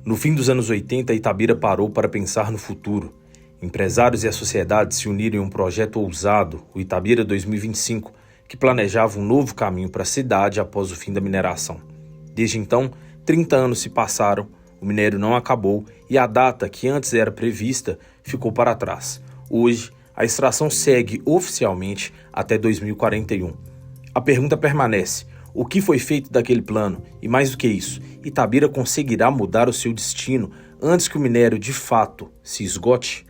No fim dos anos 80, Itabira parou para pensar no futuro. Empresários e a sociedade se uniram em um projeto ousado, o Itabira 2025, que planejava um novo caminho para a cidade após o fim da mineração. Desde então, 30 anos se passaram, o minério não acabou e a data que antes era prevista ficou para trás. Hoje, a extração segue oficialmente até 2041. A pergunta permanece: o que foi feito daquele plano? E mais do que isso, Itabira conseguirá mudar o seu destino antes que o minério de fato se esgote?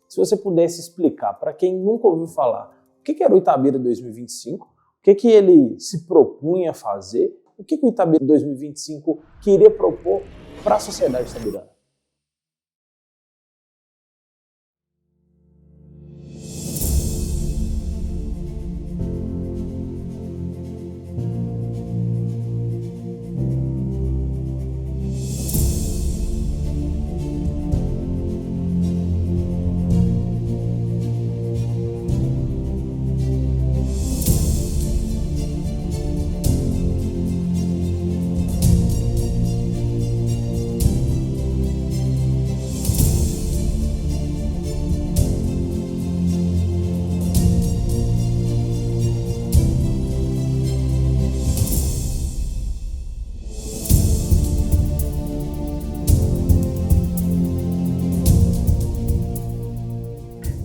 Se você pudesse explicar para quem nunca ouviu falar o que era o Itabira 2025, o que ele se propunha a fazer, o que o Itabira 2025 queria propor para a sociedade itabirana.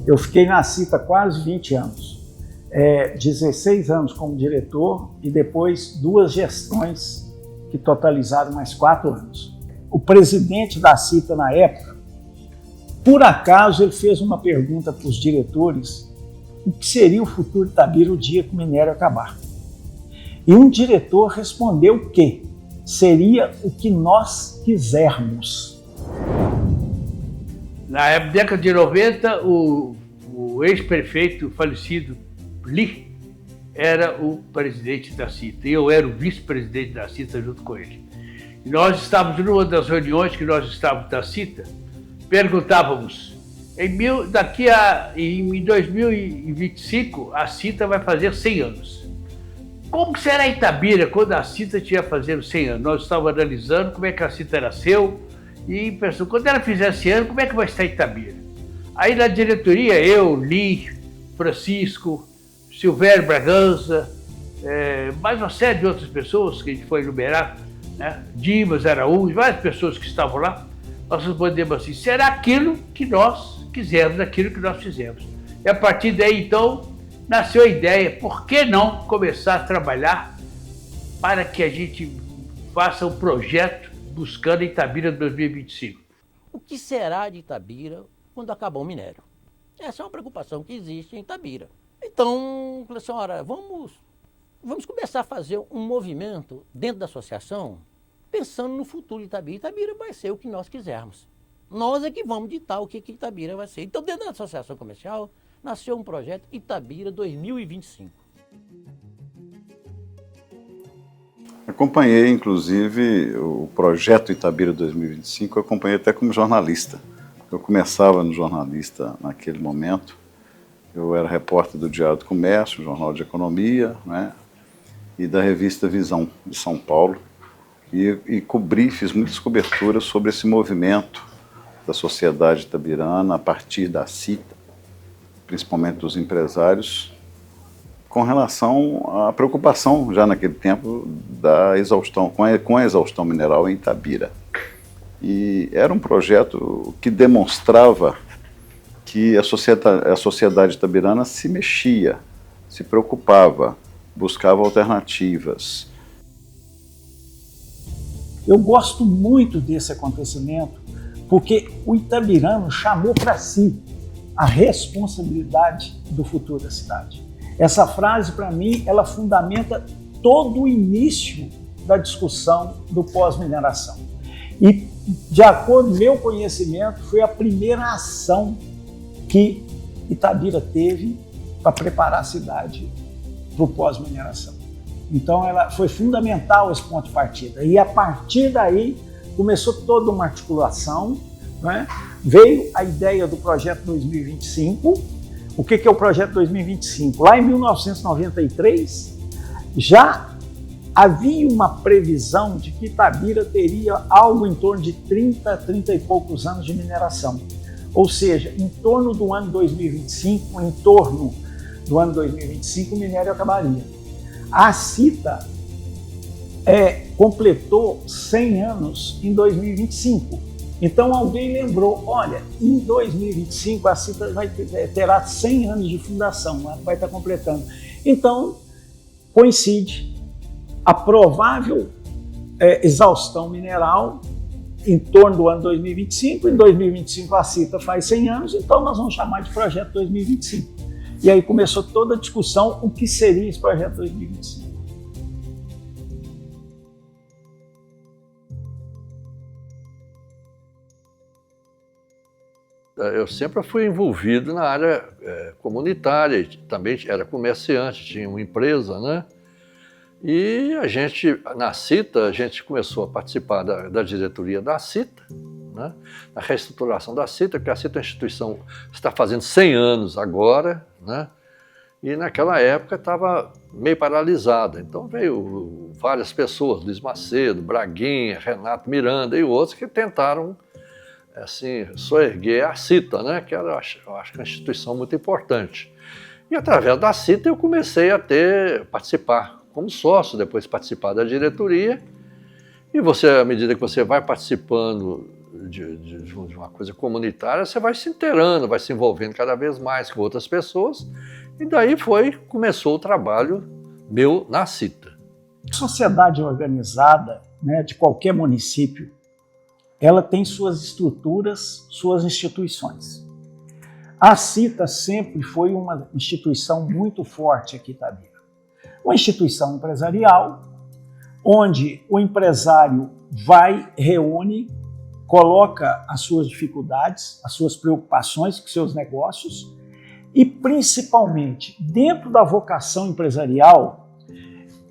Eu fiquei na CITA quase 20 anos, 16 anos como diretor e depois 2 gestões que totalizaram mais 4 anos. O presidente da CITA na época, por acaso, ele fez uma pergunta para os diretores: o que seria o futuro de Itabira o dia que o minério acabar? E um diretor respondeu que seria o que nós quisermos. Na década de 90, o ex-prefeito falecido Li era o presidente da CITA e eu era o vice-presidente da CITA junto com ele. E nós estávamos numa das reuniões que nós estávamos da CITA, perguntávamos, em 2025 a CITA vai fazer 100 anos. Como será Itabira quando a CITA estiver fazendo 100 anos? Nós estávamos analisando como é que a CITA nasceu, e pensou, quando ela fizer esse ano, como é que vai estar Itabira? Aí na diretoria, eu, Li, Francisco, Silvério Bragança, mais uma série de outras pessoas que a gente foi enumerar, né? Dimas Araújo, várias pessoas que estavam lá, nós respondemos assim: será aquilo que nós quisermos, aquilo que nós fizemos. E a partir daí, então, nasceu a ideia, por que não começar a trabalhar para que a gente faça um projeto buscando Itabira 2025. O que será de Itabira quando acabar o minério? Essa é uma preocupação que existe em Itabira. Então, falei assim, ora, vamos começar a fazer um movimento dentro da associação, pensando no futuro de Itabira. Itabira vai ser o que nós quisermos. Nós é que vamos ditar o que Itabira vai ser. Então, dentro da associação comercial, nasceu um projeto Itabira 2025. Acompanhei, inclusive, o projeto Itabira 2025, eu acompanhei até como jornalista. Eu começava no jornalista naquele momento, eu era repórter do Diário do Comércio, Jornal de Economia, né, e da revista Visão, de São Paulo, e cobri, fiz muitas coberturas sobre esse movimento da sociedade itabirana a partir da CITA, principalmente dos empresários, com relação à preocupação, já naquele tempo, da exaustão, com a exaustão mineral em Itabira. E era um projeto que demonstrava que a sociedade itabirana se mexia, se preocupava, buscava alternativas. Eu gosto muito desse acontecimento, porque o itabirano chamou para si a responsabilidade do futuro da cidade. Essa frase, para mim, ela fundamenta todo o início da discussão do pós-mineração. E, de acordo com o meu conhecimento, foi a primeira ação que Itabira teve para preparar a cidade para o pós-mineração. Então, ela foi fundamental esse ponto de partida. E, a partir daí, começou toda uma articulação, né? Veio a ideia do projeto 2025. O que é o projeto 2025? Lá em 1993, já havia uma previsão de que Itabira teria algo em torno de 30 e poucos anos de mineração. Ou seja, em torno do ano 2025, o minério acabaria. A Cita completou 100 anos em 2025. Então alguém lembrou, olha, em 2025 a Cita terá 100 anos de fundação, vai estar completando. Então coincide a provável exaustão mineral em torno do ano 2025. Em 2025 a Cita faz 100 anos, então nós vamos chamar de Projeto 2025. E aí começou toda a discussão, o que seria esse Projeto 2025. Eu sempre fui envolvido na área comunitária, também era comerciante, tinha uma empresa, né? E a gente, na Cita, a gente começou a participar da diretoria da Cita, né? Na reestruturação da Cita, porque a Cita é uma instituição que está fazendo 100 anos agora, né? E naquela época estava meio paralisada. Então veio várias pessoas, Luiz Macedo, Braguinha, Renato Miranda e outros que tentaram assim, soerguer a Cita, né? Que era, eu acho que uma instituição muito importante. E através da Cita eu comecei a participar como sócio, depois participar da diretoria. E você, à medida que você vai participando de uma coisa comunitária, você vai se inteirando, vai se envolvendo cada vez mais com outras pessoas. E daí começou o trabalho meu na Cita. Sociedade organizada, né, de qualquer município, ela tem suas estruturas, suas instituições. A Cita sempre foi uma instituição muito forte aqui em Itabira. Uma instituição empresarial, onde o empresário reúne, coloca as suas dificuldades, as suas preocupações com seus negócios e, principalmente, dentro da vocação empresarial,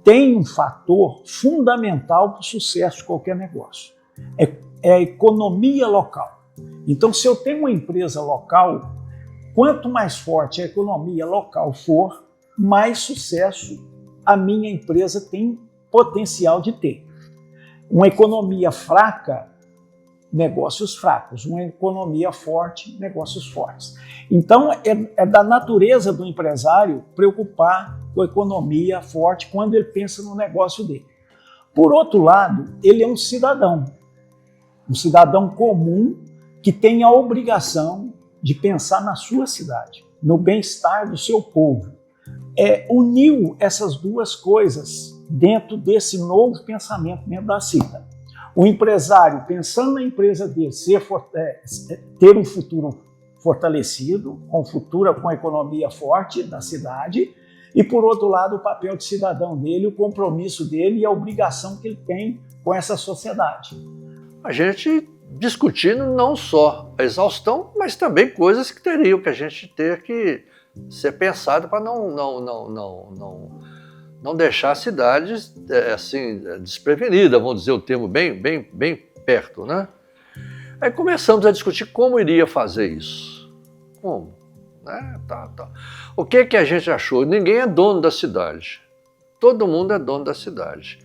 tem um fator fundamental para o sucesso de qualquer negócio. É a economia local. Então, se eu tenho uma empresa local, quanto mais forte a economia local for, mais sucesso a minha empresa tem potencial de ter. Uma economia fraca, negócios fracos. Uma economia forte, negócios fortes. Então, é da natureza do empresário preocupar com a economia forte quando ele pensa no negócio dele. Por outro lado, ele é um cidadão comum que tem a obrigação de pensar na sua cidade, no bem-estar do seu povo. Uniu essas duas coisas dentro desse novo pensamento dentro da Cita. O empresário, pensando na empresa dele, ter um futuro fortalecido, com a economia forte da cidade, e, por outro lado, o papel de cidadão dele, o compromisso dele e a obrigação que ele tem com essa sociedade. A gente discutindo não só a exaustão, mas também coisas que teriam que a gente ter que ser pensado para não deixar a cidade assim, desprevenida, vamos dizer o termo bem perto, né? Aí começamos a discutir como iria fazer isso. Como? Né? O que a gente achou? Ninguém é dono da cidade. Todo mundo é dono da cidade.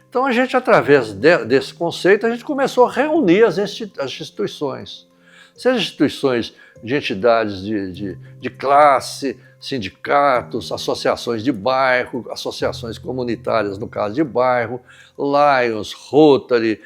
Então a gente, através desse conceito, a gente começou a reunir as instituições. Seja instituições de entidades de classe, sindicatos, associações de bairro, associações comunitárias, no caso de bairro, Lions, Rotary,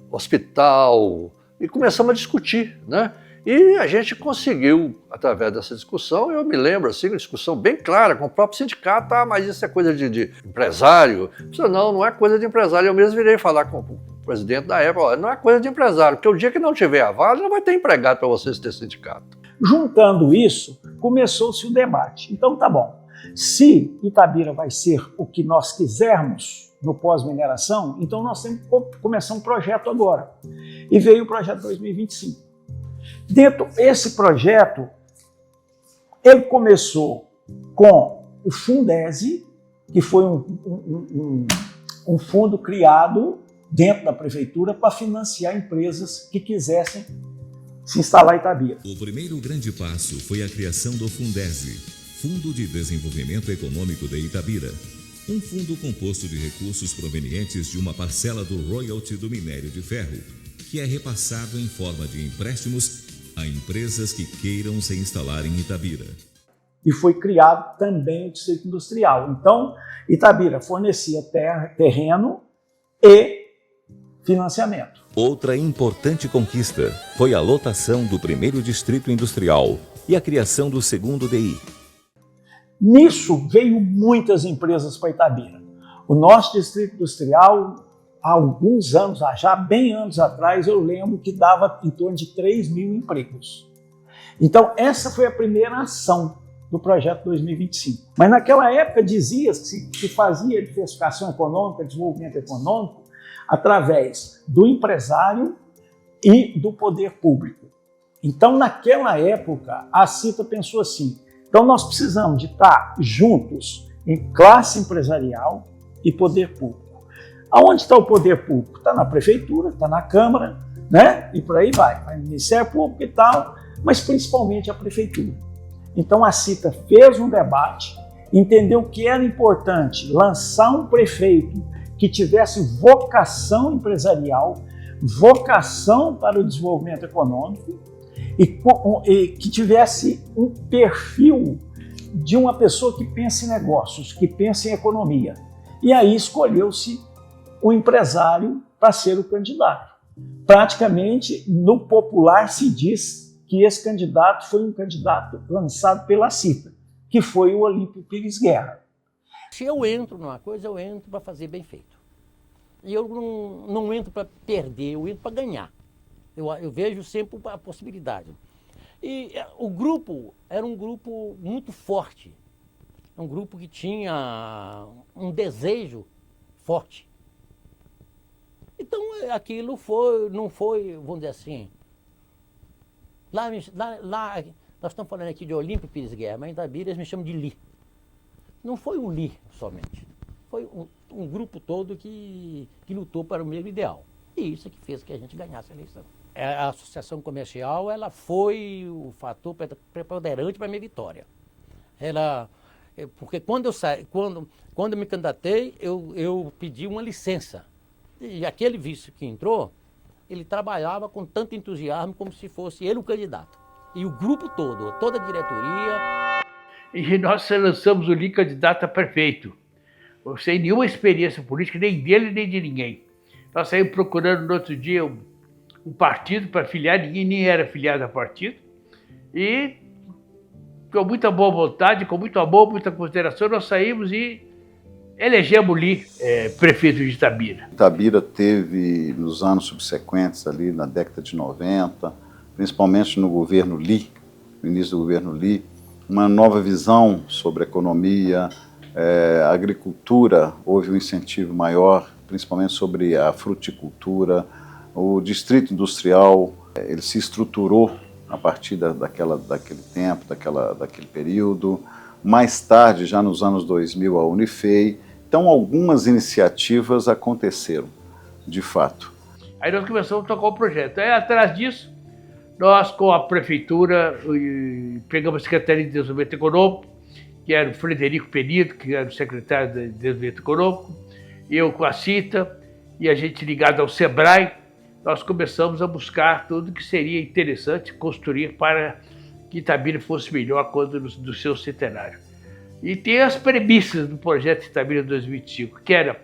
hospital, e começamos a discutir, né? E a gente conseguiu, através dessa discussão, eu me lembro, assim, uma discussão bem clara com o próprio sindicato, mas isso é coisa de empresário. Não é coisa de empresário. Eu mesmo virei falar com o presidente da época, não é coisa de empresário, porque o dia que não tiver aval, não vai ter empregado para vocês ter sindicato. Juntando isso, começou-se o debate. Então tá bom, se Itabira vai ser o que nós quisermos no pós-mineração, então nós temos que começar um projeto agora. E veio o projeto 2025. Dentro desse projeto, ele começou com o Fundese, que foi um fundo criado dentro da prefeitura para financiar empresas que quisessem se instalar em Itabira. O primeiro grande passo foi a criação do Fundese, Fundo de Desenvolvimento Econômico de Itabira. um fundo composto de recursos provenientes de uma parcela do royalty do minério de ferro, que é repassado em forma de empréstimos a empresas que queiram se instalar em Itabira. E foi criado também o distrito industrial. Então, Itabira fornecia terreno e financiamento. Outra importante conquista foi a lotação do primeiro distrito industrial e a criação do segundo DI. Nisso veio muitas empresas para Itabira. O nosso distrito industrial, há alguns anos, já bem anos atrás, eu lembro que dava em torno de 3 mil empregos. Então, essa foi a primeira ação do projeto 2025. Mas naquela época dizia-se que fazia diversificação econômica, desenvolvimento econômico, através do empresário e do poder público. Então, naquela época, a CITA pensou assim, então nós precisamos de estar juntos em classe empresarial e poder público. Aonde está o poder público? Está na prefeitura, está na Câmara, né? E por aí vai no Ministério Público e tal, mas principalmente a prefeitura. Então a CITA fez um debate, entendeu que era importante lançar um prefeito que tivesse vocação empresarial, vocação para o desenvolvimento econômico e que tivesse um perfil de uma pessoa que pensa em negócios, que pensa em economia. E aí escolheu-se o empresário para ser o candidato. Praticamente, no popular se diz que esse candidato foi um candidato lançado pela CITA, que foi o Olímpio Pires Guerra. Se eu entro numa coisa, eu entro para fazer bem feito. E eu não entro para perder, eu entro para ganhar. Eu vejo sempre a possibilidade. E o grupo era um grupo muito forte, um grupo que tinha um desejo forte. Então aquilo não foi, vamos dizer assim, lá nós estamos falando aqui de Olímpio Pires Guerra, mas em Itabira eles me chamam de Li. Não foi um Li somente, foi um grupo todo que lutou para o mesmo ideal. E isso é que fez que a gente ganhasse a eleição. A associação comercial ela foi o fator preponderante para a minha vitória. Porque quando eu me candidatei, eu pedi uma licença. E aquele vice que entrou, ele trabalhava com tanto entusiasmo como se fosse ele o candidato. E o grupo todo, toda a diretoria. E nós lançamos o Li candidato a prefeito. Sem nenhuma experiência política, nem dele nem de ninguém. Nós saímos procurando no outro dia um partido para filiar, ninguém nem era filiado a partido. E com muita boa vontade, com muito amor, muita consideração, nós saímos e elegemos o Li prefeito de Itabira. Itabira teve, nos anos subsequentes, ali na década de 90, principalmente no governo Li, no início do governo Li, uma nova visão sobre a economia, a agricultura, houve um incentivo maior, principalmente sobre a fruticultura. O distrito industrial, ele se estruturou a partir daquele tempo, daquele período. Mais tarde, já nos anos 2000, a Unifei. Então, algumas iniciativas aconteceram, de fato. Aí nós começamos a tocar o projeto. Aí, atrás disso, nós, com a prefeitura, pegamos a Secretaria de Desenvolvimento Econômico, que era o Frederico Penido, que era o secretário de Desenvolvimento Econômico, eu com a CITA, e a gente ligado ao SEBRAE, nós começamos a buscar tudo que seria interessante construir para que Itabira fosse melhor quando do seu centenário. E tem as premissas do projeto Itabira 2025, que era,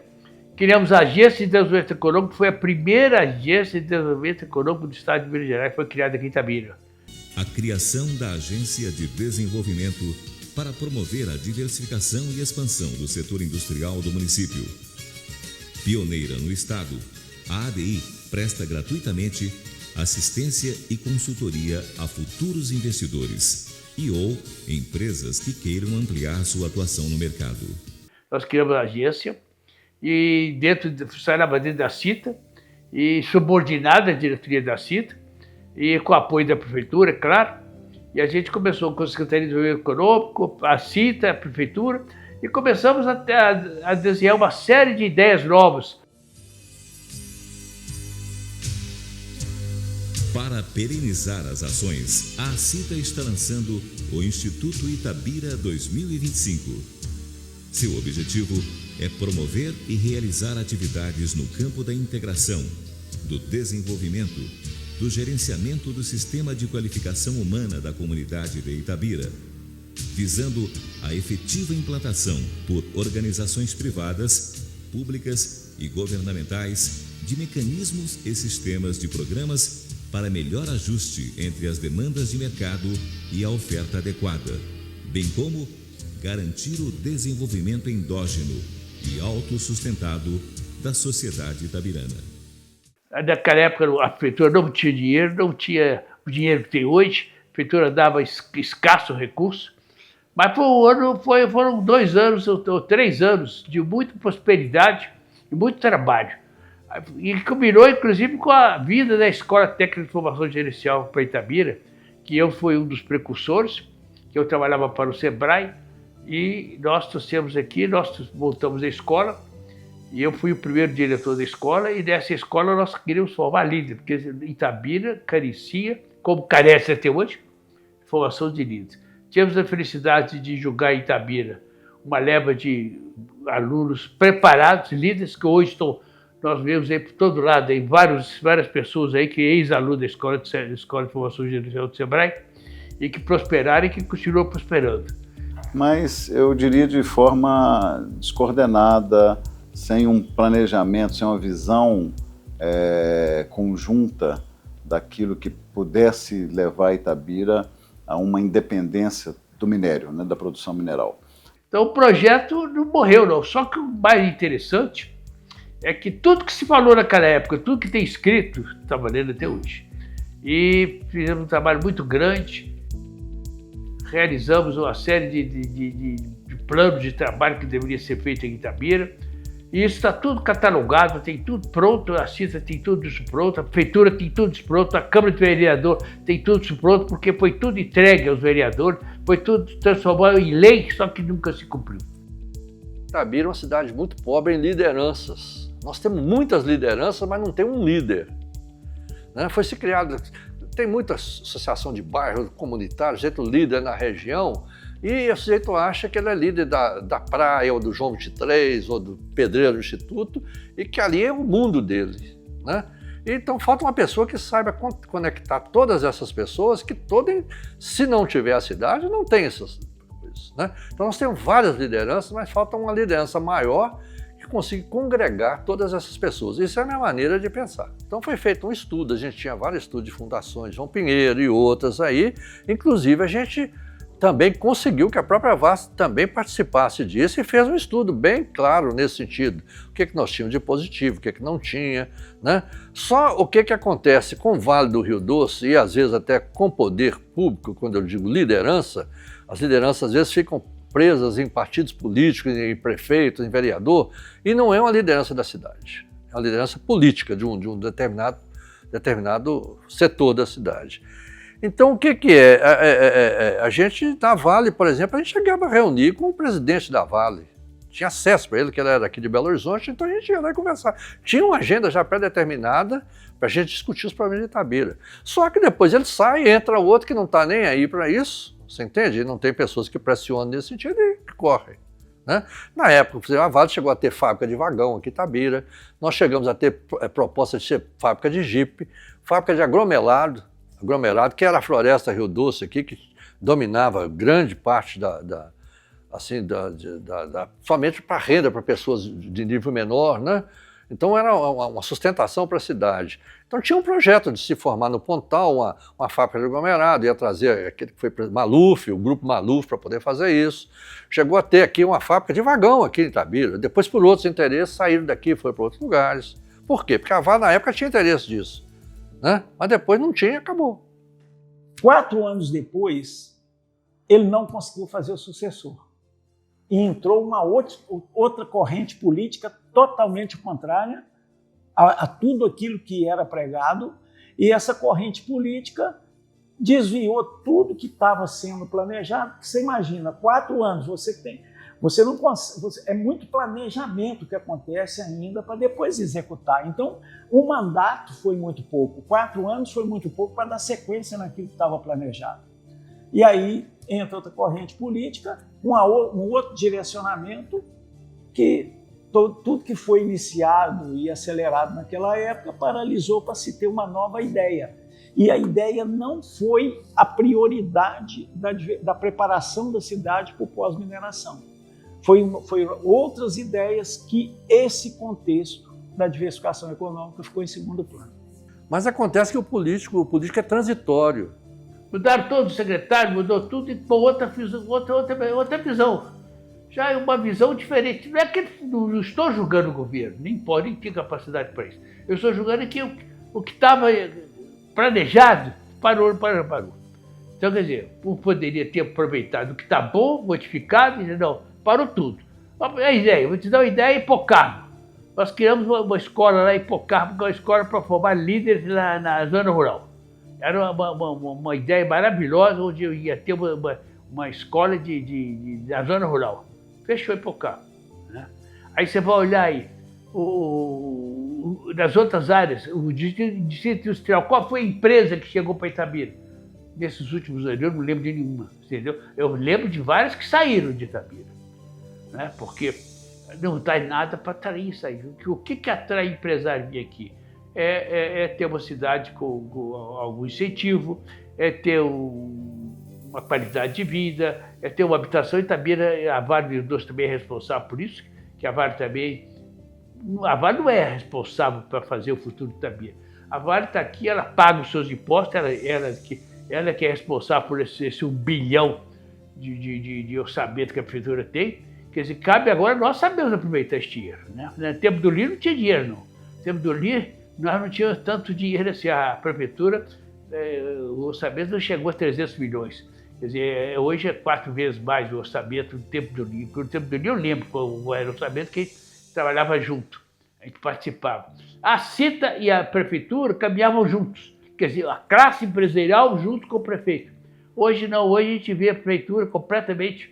criamos a Agência de Desenvolvimento Econômico, que foi a primeira agência de desenvolvimento econômico do estado de Minas Gerais, que foi criada aqui em Itabira. A criação da Agência de Desenvolvimento para promover a diversificação e expansão do setor industrial do município. Pioneira no estado, a ADI presta gratuitamente assistência e consultoria a futuros investidores ou empresas que queiram ampliar sua atuação no mercado. Nós criamos a agência e funcionava dentro da CITA e subordinada à diretoria da CITA e com o apoio da prefeitura, é claro. E a gente começou com a Secretaria de Desenvolvimento Econômico, a CITA, a prefeitura, e começamos a desenhar uma série de ideias novas. Para perenizar as ações, a CITA está lançando o Instituto Itabira 2025. Seu objetivo é promover e realizar atividades no campo da integração, do desenvolvimento, do gerenciamento do sistema de qualificação humana da comunidade de Itabira, visando a efetiva implantação por organizações privadas, públicas e governamentais de mecanismos e sistemas de programas para melhor ajuste entre as demandas de mercado e a oferta adequada, bem como garantir o desenvolvimento endógeno e autossustentado da sociedade itabirana. Naquela época a prefeitura não tinha dinheiro, não tinha o dinheiro que tem hoje, a prefeitura dava escasso recurso, mas foram 2 anos ou 3 anos de muita prosperidade e muito trabalho. E combinou, inclusive, com a vinda da Escola Técnica de Formação Gerencial para Itabira, que eu fui um dos precursores, que eu trabalhava para o Sebrae, e nós trouxemos aqui, nós montamos a escola, e eu fui o primeiro diretor da escola, e dessa escola nós queríamos formar líderes, porque Itabira carecia, como carece até hoje, formação de líderes. Tivemos a felicidade de julgar em Itabira uma leva de alunos preparados, líderes, que hoje estão... Nós vemos aí por todo lado, aí várias pessoas aí que ex-alunos da Escola de Formação Gerencial do Sebrae e que prosperaram e que continuam prosperando. Mas eu diria de forma descoordenada, sem um planejamento, sem uma visão conjunta daquilo que pudesse levar a Itabira a uma independência do minério, né, da produção mineral. Então o projeto não morreu, não. Só que o mais interessante é que tudo que se falou naquela época, tudo que tem escrito, está valendo até hoje. E fizemos um trabalho muito grande, realizamos uma série de planos de trabalho que deveria ser feito em Itabira, e isso está tudo catalogado, tem tudo pronto, a CISA tem tudo isso pronto, a Prefeitura tem tudo isso pronto, a Câmara de Vereador tem tudo isso pronto, porque foi tudo entregue aos vereadores, foi tudo transformado em lei, só que nunca se cumpriu. Itabira é uma cidade muito pobre em lideranças. Nós temos muitas lideranças, mas não tem um líder. Né? Foi se criado, tem muita associação de bairro, comunitário, jeito líder na região, e o sujeito acha que ele é líder da praia, ou do João 23, ou do Pedreiro do Instituto, e que ali é o mundo dele. Né? Então falta uma pessoa que saiba conectar todas essas pessoas, que se não tiver a cidade, não tem essas coisas. Né? Então nós temos várias lideranças, mas falta uma liderança maior que consiga congregar todas essas pessoas. Isso é a minha maneira de pensar. Então foi feito um estudo, a gente tinha vários estudos de fundações, João Pinheiro e outras aí, inclusive a gente também conseguiu que a própria VASP também participasse disso e fez um estudo bem claro nesse sentido. O que nós tínhamos de positivo, o que não tinha. Né? Só o que acontece com o Vale do Rio Doce e às vezes até com o poder público, quando eu digo liderança, as lideranças às vezes ficam presas em partidos políticos, em prefeito, em vereador, e não é uma liderança da cidade. É uma liderança política de um determinado setor da cidade. Então, o que é? A gente, na Vale, por exemplo, a gente chegava a reunir com o presidente da Vale. Tinha acesso para ele, que ele era aqui de Belo Horizonte, então a gente ia lá e conversar. Tinha uma agenda já pré-determinada para a gente discutir os problemas de Itabira. Só que depois ele sai, entra outro que não está nem aí para isso, você entende? E não tem pessoas que pressionam nesse sentido e que correm. Né? Na época, por exemplo, a Vale chegou a ter fábrica de vagão aqui em Itabira, nós chegamos a ter proposta de ser fábrica de jipe, fábrica de aglomerado, que era a Floresta Rio Doce aqui, que dominava grande parte somente para renda para pessoas de nível menor, né? Então era uma sustentação para a cidade. Então tinha um projeto de se formar no Pontal uma fábrica de aglomerado, ia trazer aquele que foi Maluf, o grupo Maluf, para poder fazer isso. Chegou a ter aqui uma fábrica de vagão aqui em Itabira, depois por outros interesses saíram daqui e foram para outros lugares. Por quê? Porque a Vale na época tinha interesse disso. Né? Mas depois não tinha, acabou. 4 anos depois, ele não conseguiu fazer o sucessor. E entrou uma outra corrente política totalmente contrária a tudo aquilo que era pregado, e essa corrente política desviou tudo que estava sendo planejado. Você imagina, 4 anos, você não consegue, é muito planejamento que acontece ainda para depois executar. Então, o mandato foi muito pouco, 4 anos foi muito pouco para dar sequência naquilo que estava planejado. E aí entra outra corrente política, um outro direcionamento que tudo que foi iniciado e acelerado naquela época paralisou para se ter uma nova ideia. E a ideia não foi a prioridade da preparação da cidade para o pós-mineração. Foi outras ideias que esse contexto da diversificação econômica ficou em segundo plano. Mas acontece que o político é transitório. Mudaram todo o secretário, mudou tudo e pô, outra visão. Já é uma visão diferente. Não é que não estou julgando o governo, nem pode, nem tem capacidade para isso. Eu estou julgando que o que estava planejado parou. Então, quer dizer, poderia ter aproveitado o que está bom, modificado, e não, parou tudo. A ideia, vou te dar uma ideia, Hipocarmo. Nós criamos uma escola lá em Hipocarmo, que é uma escola para formar líderes na zona rural. Era uma ideia maravilhosa, onde eu ia ter uma escola da zona rural. Fechou Hipocarmo, né? Aí você vai olhar aí, nas outras áreas, o distrito industrial, qual foi a empresa que chegou para Itabira? Nesses últimos anos, eu não lembro de nenhuma, entendeu? Eu lembro de várias que saíram de Itabira, né? Porque não traz nada para atrair isso aí. O que atrai empresário vir aqui? É ter uma cidade com algum incentivo, é ter uma qualidade de vida, é ter uma habitação. Itabira, a Vale dos Doces também é responsável por isso, que a Vale não é responsável para fazer o futuro de Itabira. A Vale está aqui, ela paga os seus impostos, ela que é responsável por esse 1 bilhão de orçamento que a prefeitura tem. Quer dizer, cabe agora nós sabemos aproveitar esse dinheiro, né? No tempo do Lira não tinha dinheiro, não. No tempo do Lira nós não tínhamos tanto dinheiro assim. A prefeitura, o orçamento não chegou a 300 milhões. Quer dizer, hoje é 4 vezes mais o orçamento do tempo do Lira. No tempo do Lira eu lembro qual era o orçamento, que a gente trabalhava junto, a gente participava. A CITA e a prefeitura caminhavam juntos. Quer dizer, a classe empresarial junto com o prefeito. Hoje não, hoje a gente vê a prefeitura completamente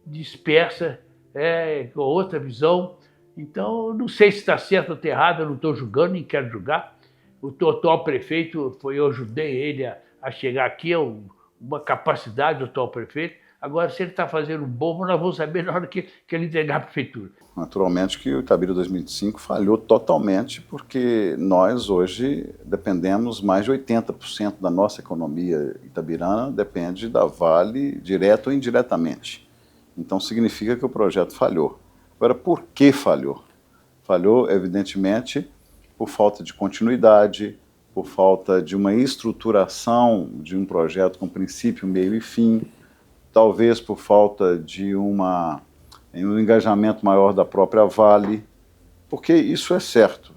dispersa, com outra visão. Então, não sei se está certo ou está errado, eu não estou julgando, nem quero julgar. O atual prefeito, eu ajudei ele a chegar aqui, uma capacidade do atual prefeito. Agora, se ele está fazendo um bom, nós vamos saber na hora que ele entregar a prefeitura. Naturalmente que o Itabira 2025 falhou totalmente, porque nós hoje dependemos, mais de 80% da nossa economia itabirana depende da Vale, direto ou indiretamente. Então significa que o projeto falhou. Agora, por que falhou? Falhou, evidentemente, por falta de continuidade, por falta de uma estruturação de um projeto com princípio, meio e fim, talvez por falta de um engajamento maior da própria Vale, porque isso é certo.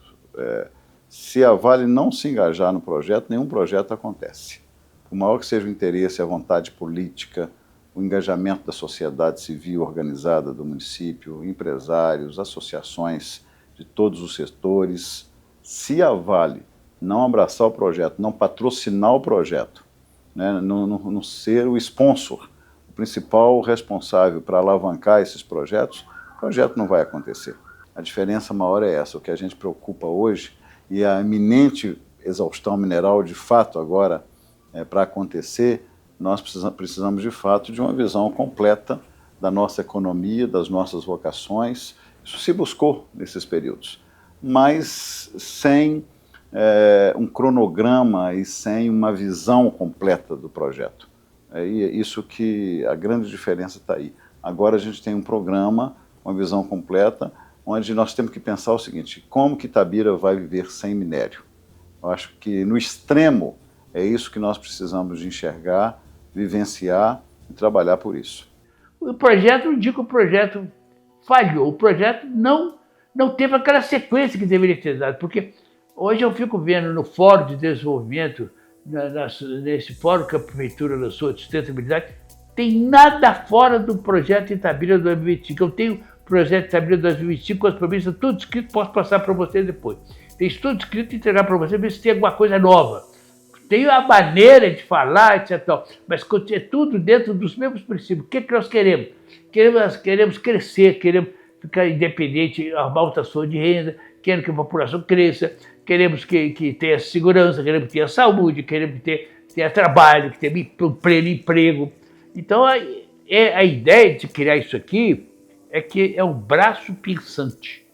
Se a Vale não se engajar no projeto, nenhum projeto acontece. Por maior que seja o interesse, a vontade política, o engajamento da sociedade civil organizada do município, empresários, associações de todos os setores, se a Vale não abraçar o projeto, não patrocinar o projeto, né, não ser o sponsor, o principal responsável para alavancar esses projetos, o projeto não vai acontecer. A diferença maior é essa. O que a gente preocupa hoje, e a iminente exaustão mineral de fato agora para acontecer, nós precisamos de fato de uma visão completa da nossa economia, das nossas vocações. Isso se buscou nesses períodos, mas sem um cronograma e sem uma visão completa do projeto. E é isso que a grande diferença está aí. Agora a gente tem um programa, uma visão completa, onde nós temos que pensar o seguinte: como que Itabira vai viver sem minério? Eu acho que no extremo é isso que nós precisamos de enxergar, vivenciar e trabalhar por isso. O projeto, não digo que o projeto falhou, o projeto não teve aquela sequência que deveria ter dado, porque hoje eu fico vendo no Fórum de Desenvolvimento, nesse fórum que a Prefeitura lançou de sustentabilidade, tem nada fora do projeto Itabira 2025. Eu tenho o projeto Itabira 2025 com as promessas, tudo escrito, posso passar para vocês depois. Tem tudo escrito e entregar para vocês, ver se tem alguma coisa nova. Tem a maneira de falar, etc. Mas é tudo dentro dos mesmos princípios. O que nós queremos? Queremos crescer, queremos ficar independente, arrumar alta fonte de renda, queremos que a população cresça, queremos que tenha segurança, queremos que tenha saúde, queremos que tenha trabalho, que tenha pleno emprego. Então, a ideia de criar isso aqui é que é um braço pensante.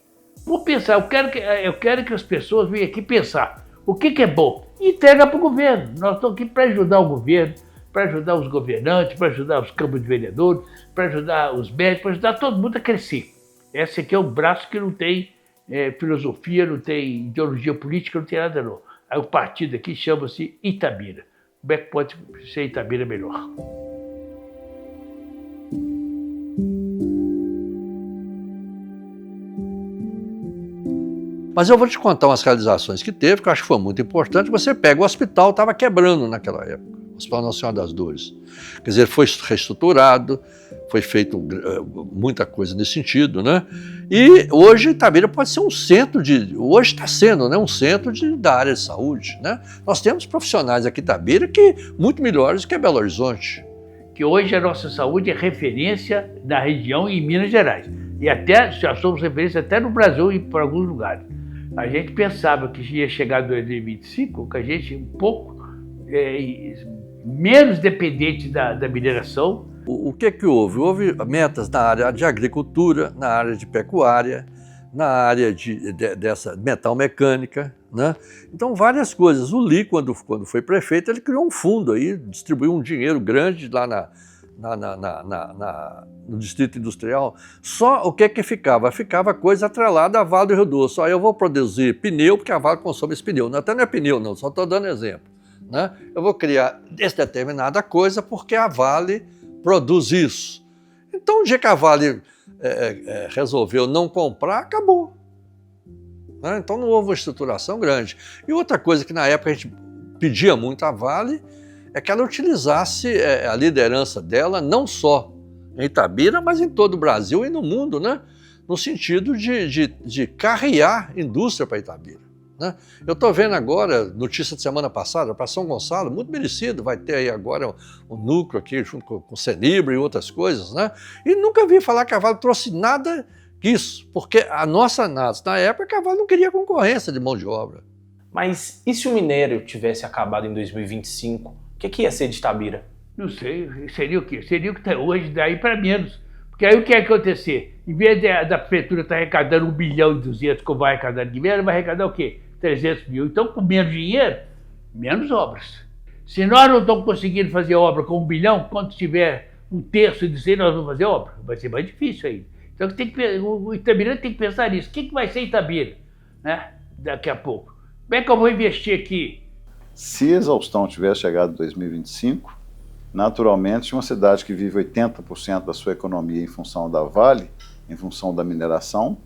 Vou pensar, eu quero que as pessoas venham aqui pensar o que é bom. E entrega para o governo. Nós estamos aqui para ajudar o governo, para ajudar os governantes, para ajudar os câmaras de vereadores, para ajudar os médicos, para ajudar todo mundo a crescer. Esse aqui é um braço que não tem filosofia, não tem ideologia política, não tem nada não. Aí o partido aqui chama-se Itabira. Como é que pode ser Itabira melhor? Mas eu vou te contar umas realizações que teve, que eu acho que foi muito importante. Você pega o hospital, estava quebrando naquela época, o Hospital Nossa Senhora das Dores. Quer dizer, foi reestruturado, foi feito muita coisa nesse sentido, né? E hoje Itabira pode ser um centro hoje está sendo, né, um centro da área de saúde, né? Nós temos profissionais aqui em Itabira muito melhores que Belo Horizonte. Que hoje a nossa saúde é referência na região e em Minas Gerais. E até já somos referência até no Brasil e por alguns lugares. A gente pensava que ia chegar em 2025, que a gente um pouco menos dependente da mineração. O que houve? Houve metas na área de agricultura, na área de pecuária, na área dessa metal mecânica, né? Então várias coisas. O Lee, quando foi prefeito, ele criou um fundo aí, distribuiu um dinheiro grande lá no Distrito Industrial. Só o que ficava? Ficava coisa atrelada a Vale do Rio Doce. Só eu vou produzir pneu, porque a Vale consome esse pneu. Até não é pneu, não, só estou dando exemplo, né? Eu vou criar essa determinada coisa porque a Vale produz isso. Então, o dia que a Vale resolveu não comprar, acabou, né? Então, não houve uma estruturação grande. E outra coisa que na época a gente pedia muito à Vale é que ela utilizasse a liderança dela não só em Itabira, mas em todo o Brasil e no mundo, né? No sentido de carrear indústria para Itabira, né? Eu estou vendo agora, notícia de semana passada, para São Gonçalo, muito merecido, vai ter aí agora um núcleo aqui junto com o Senibra e outras coisas, né? E nunca vi falar que a Vale trouxe nada disso, porque a nossa análise na época, a Vale não queria concorrência de mão de obra. Mas e se o minério tivesse acabado em 2025? O que ia ser de Itabira? Não sei, seria o quê? Seria o que está hoje, daí para menos. Porque aí o que ia acontecer? Em vez da prefeitura estar arrecadando 1,2 bilhão, como vai arrecadar de dinheiro, vai arrecadar o quê? 300 mil. Então, com menos dinheiro, menos obras. Se nós não estamos conseguindo fazer obra com 1 bilhão, quando tiver 1/3 disso aí, nós vamos fazer obra. Vai ser mais difícil ainda. Então, o Itabira tem que pensar nisso. O que vai ser Itabira, né? Daqui a pouco? Como é que eu vou investir aqui? Se a exaustão tivesse chegado em 2025, naturalmente uma cidade que vive 80% da sua economia em função da Vale, em função da mineração,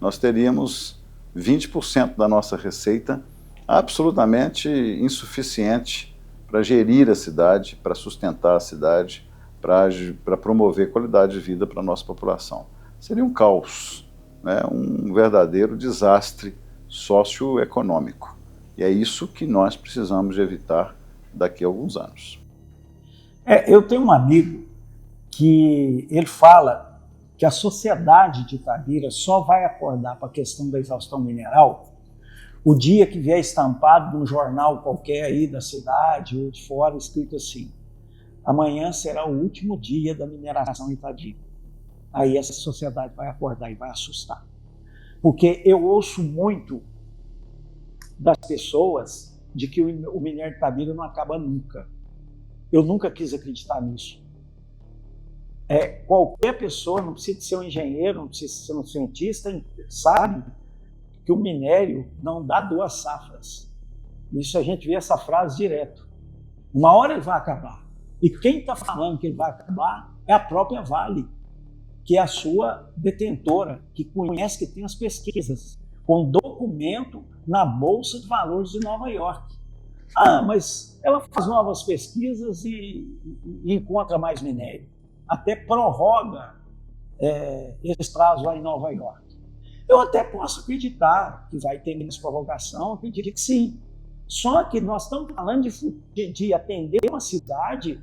nós teríamos 20% da nossa receita absolutamente insuficiente para gerir a cidade, para sustentar a cidade, para promover qualidade de vida para a nossa população. Seria um caos, né? Um verdadeiro desastre socioeconômico. E é isso que nós precisamos de evitar daqui a alguns anos. Eu tenho um amigo que ele fala que a sociedade de Itabira só vai acordar para a questão da exaustão mineral o dia que vier estampado num jornal qualquer aí da cidade ou de fora, escrito assim: amanhã será o último dia da mineração em Itabira. Aí essa sociedade vai acordar e vai assustar. Porque eu ouço muito das pessoas de que o minério de Itabira não acaba nunca. Eu nunca quis acreditar nisso. Qualquer pessoa, não precisa ser um engenheiro, não precisa ser um cientista, sabe que o minério não dá 2 safras. Isso a gente vê essa frase direto. Uma hora ele vai acabar. E quem está falando que ele vai acabar é a própria Vale, que é a sua detentora, que conhece, que tem as pesquisas, com documento na Bolsa de Valores de Nova York. Mas ela faz novas pesquisas e encontra mais minério. Até prorroga esse prazo lá em Nova York. Eu até posso acreditar que vai ter menos prorrogação, acredito que sim. Só que nós estamos falando de atender uma cidade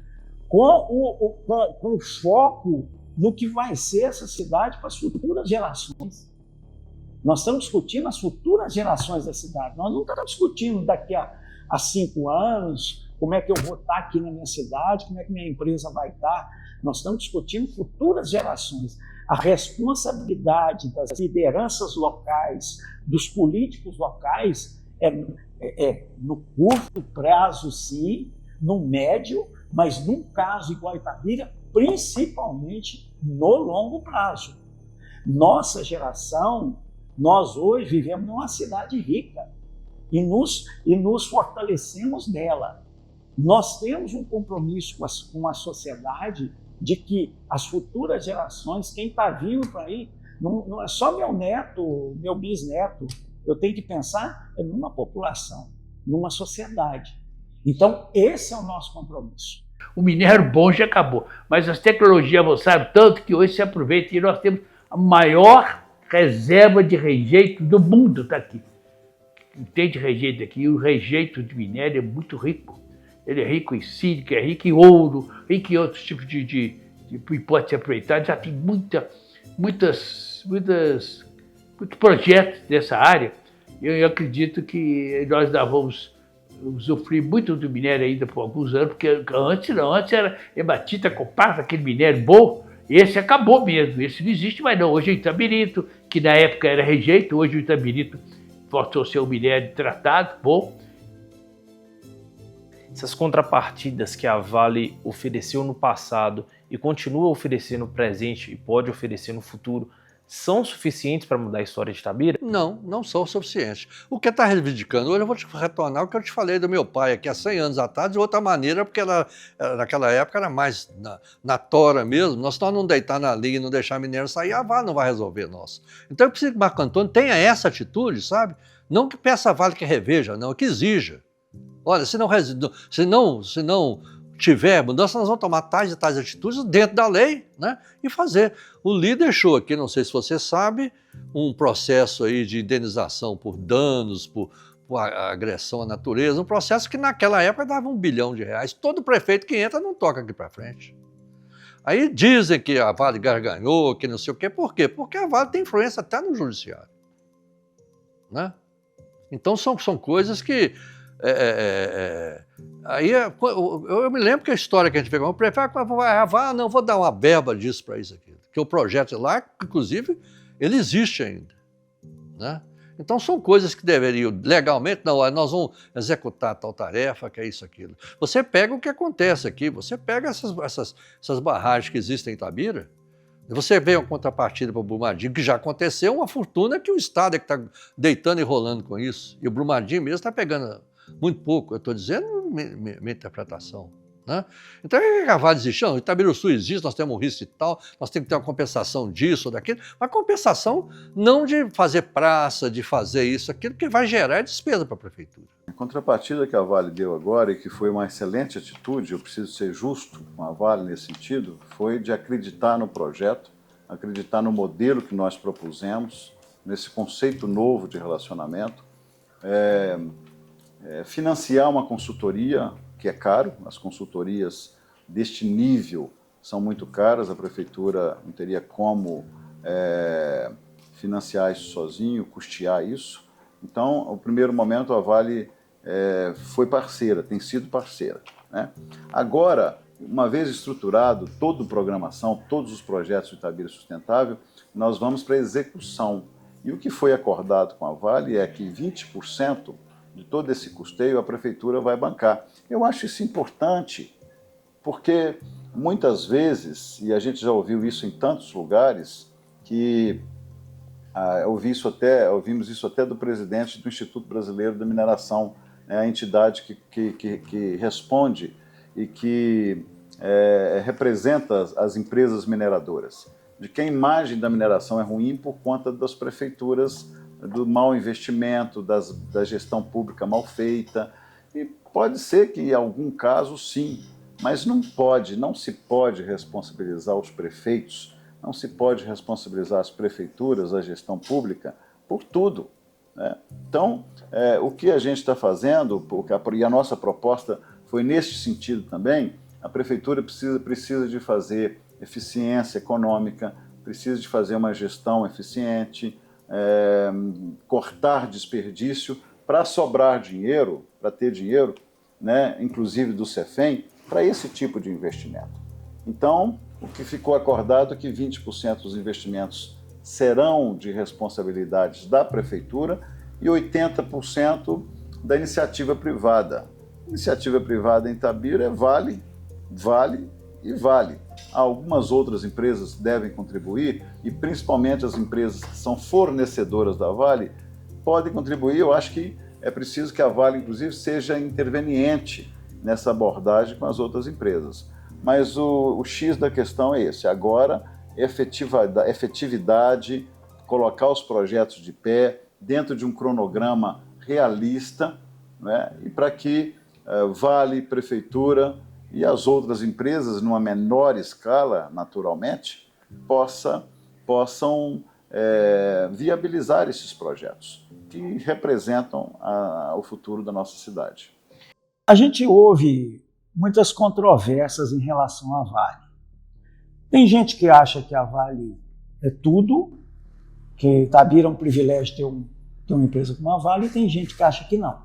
com o foco no que vai ser essa cidade para as futuras gerações. Nós estamos discutindo as futuras gerações da cidade. Nós não estamos discutindo daqui a 5 anos, como é que eu vou estar aqui na minha cidade, como é que minha empresa vai estar. Nós estamos discutindo futuras gerações. A responsabilidade das lideranças locais, dos políticos locais, é no curto prazo, sim, no médio, mas num caso igual a Itabira, principalmente no longo prazo. Nossa geração, nós hoje vivemos numa cidade rica e nos fortalecemos nela. Nós temos um compromisso com a sociedade de que as futuras gerações, quem está vindo para aí, não é só meu neto, meu bisneto, eu tenho que pensar numa população, numa sociedade. Então, esse é o nosso compromisso. O minério bom já acabou, mas as tecnologias avançaram tanto que hoje se aproveita e nós temos a maior reserva de rejeito do mundo, está aqui. Tem de rejeito aqui, e o rejeito de minério é muito rico. Ele é rico em sílica, é rico em ouro, rico em outros tipos de pode ser aproveitado. Já tem muitos projetos dessa área. Eu acredito que nós ainda vamos usufruir muito do minério ainda por alguns anos, porque antes era hematita, comparsa, aquele minério bom. Esse acabou mesmo, esse não existe mais não. Hoje é o itabirito, que na época era rejeito, hoje o itabirito voltou a ser um minério tratado, bom. Essas contrapartidas que a Vale ofereceu no passado e continua oferecendo no presente e pode oferecer no futuro, são suficientes para mudar a história de Itabira? Não, não são suficientes. O que está reivindicando hoje, eu vou te retornar o que eu te falei do meu pai aqui há 100 anos atrás, de outra maneira, porque naquela época era mais na tora mesmo. Nós não deitar na linha e não deixar minério sair, a Vale não vai resolver nosso. Então eu preciso que o Marco Antônio tenha essa atitude, sabe? Não que peça a Vale que reveja, não, que exija. Olha, se não tiver mudança, nós vamos tomar tais e tais atitudes dentro da lei, né? E fazer. O Lee deixou aqui, não sei se você sabe, um processo aí de indenização por danos, por agressão à natureza, um processo que naquela época dava R$1 bilhão. Todo prefeito que entra não toca aqui para frente. Aí dizem que a Vale garganhou, que não sei o quê. Por quê? Porque a Vale tem influência até no judiciário, né? Então são coisas que... Aí eu me lembro que a história que a gente pegou, o prefeito vai, não, vou dar uma verba disso para isso aqui. Porque o projeto lá, inclusive, ele existe ainda, né? Então são coisas que deveriam, legalmente, não, nós vamos executar tal tarefa, que é isso, aquilo. Você pega o que acontece aqui, você pega essas barragens que existem em Itabira, você vê uma contrapartida para o Brumadinho, que já aconteceu, uma fortuna que o Estado é que está deitando e rolando com isso. E o Brumadinho mesmo está pegando muito pouco, eu estou dizendo minha interpretação, né? Então, a Vale existe, não, Itabiruçu existe, nós temos um risco e tal, nós temos que ter uma compensação disso ou daquilo, uma compensação não de fazer praça, de fazer isso, aquilo que vai gerar despesa para a prefeitura. A contrapartida que a Vale deu agora, e que foi uma excelente atitude, eu preciso ser justo com a Vale nesse sentido, foi de acreditar no projeto, acreditar no modelo que nós propusemos, nesse conceito novo de relacionamento, financiar uma consultoria, que é caro, as consultorias deste nível são muito caras, a prefeitura não teria como financiar isso sozinho, custear isso. Então, no primeiro momento, a Vale foi parceira, tem sido parceira, né? Agora, uma vez estruturado toda a programação, todos os projetos do Itabira Sustentável, nós vamos para a execução. E o que foi acordado com a Vale é que 20% de todo esse custeio a prefeitura vai bancar. Eu acho isso importante, porque muitas vezes, e a gente já ouviu isso em tantos lugares, que ouvimos isso até do presidente do Instituto Brasileiro da Mineração, né, a entidade que responde e que representa as empresas mineradoras, de que a imagem da mineração é ruim por conta das prefeituras, do mau investimento, da gestão pública mal feita, e pode ser que em algum caso sim, mas não se pode responsabilizar os prefeitos, não se pode responsabilizar as prefeituras, a gestão pública, por tudo, né? Então, o que a gente está fazendo, e a nossa proposta foi neste sentido também, a prefeitura precisa de fazer eficiência econômica, precisa de fazer uma gestão eficiente, cortar desperdício para sobrar dinheiro, para ter dinheiro, né, inclusive do CEFEM, para esse tipo de investimento. Então, o que ficou acordado é que 20% dos investimentos serão de responsabilidades da Prefeitura e 80% da iniciativa privada. Iniciativa privada em Itabira é Vale, Vale e Vale. Algumas outras empresas devem contribuir e principalmente as empresas que são fornecedoras da Vale podem contribuir. Eu acho que é preciso que a Vale, inclusive, seja interveniente nessa abordagem com as outras empresas. Mas o X da questão é esse. Agora, efetividade, colocar os projetos de pé dentro de um cronograma realista, né? E para que Vale, Prefeitura e as outras empresas, numa menor escala, naturalmente, possam viabilizar esses projetos que representam o futuro da nossa cidade. A gente ouve muitas controvérsias em relação à Vale. Tem gente que acha que a Vale é tudo, que Itabira é um privilégio ter uma empresa como a Vale, e tem gente que acha que não.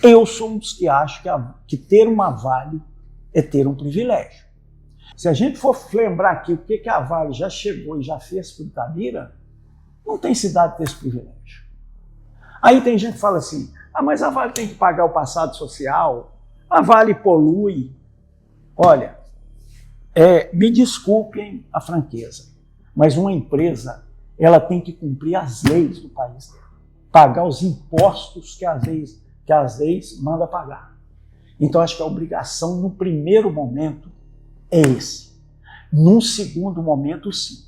Eu sou um dos que acho que ter uma Vale é ter um privilégio. Se a gente for lembrar aqui o que a Vale já chegou e já fez para Itabira, não tem cidade que tem esse privilégio. Aí tem gente que fala assim, mas a Vale tem que pagar o passado social, a Vale polui. Olha, me desculpem a franqueza, mas uma empresa ela tem que cumprir as leis do país dela, pagar os impostos que as leis mandam pagar. Então acho que a obrigação no primeiro momento é esse. Num segundo momento, sim.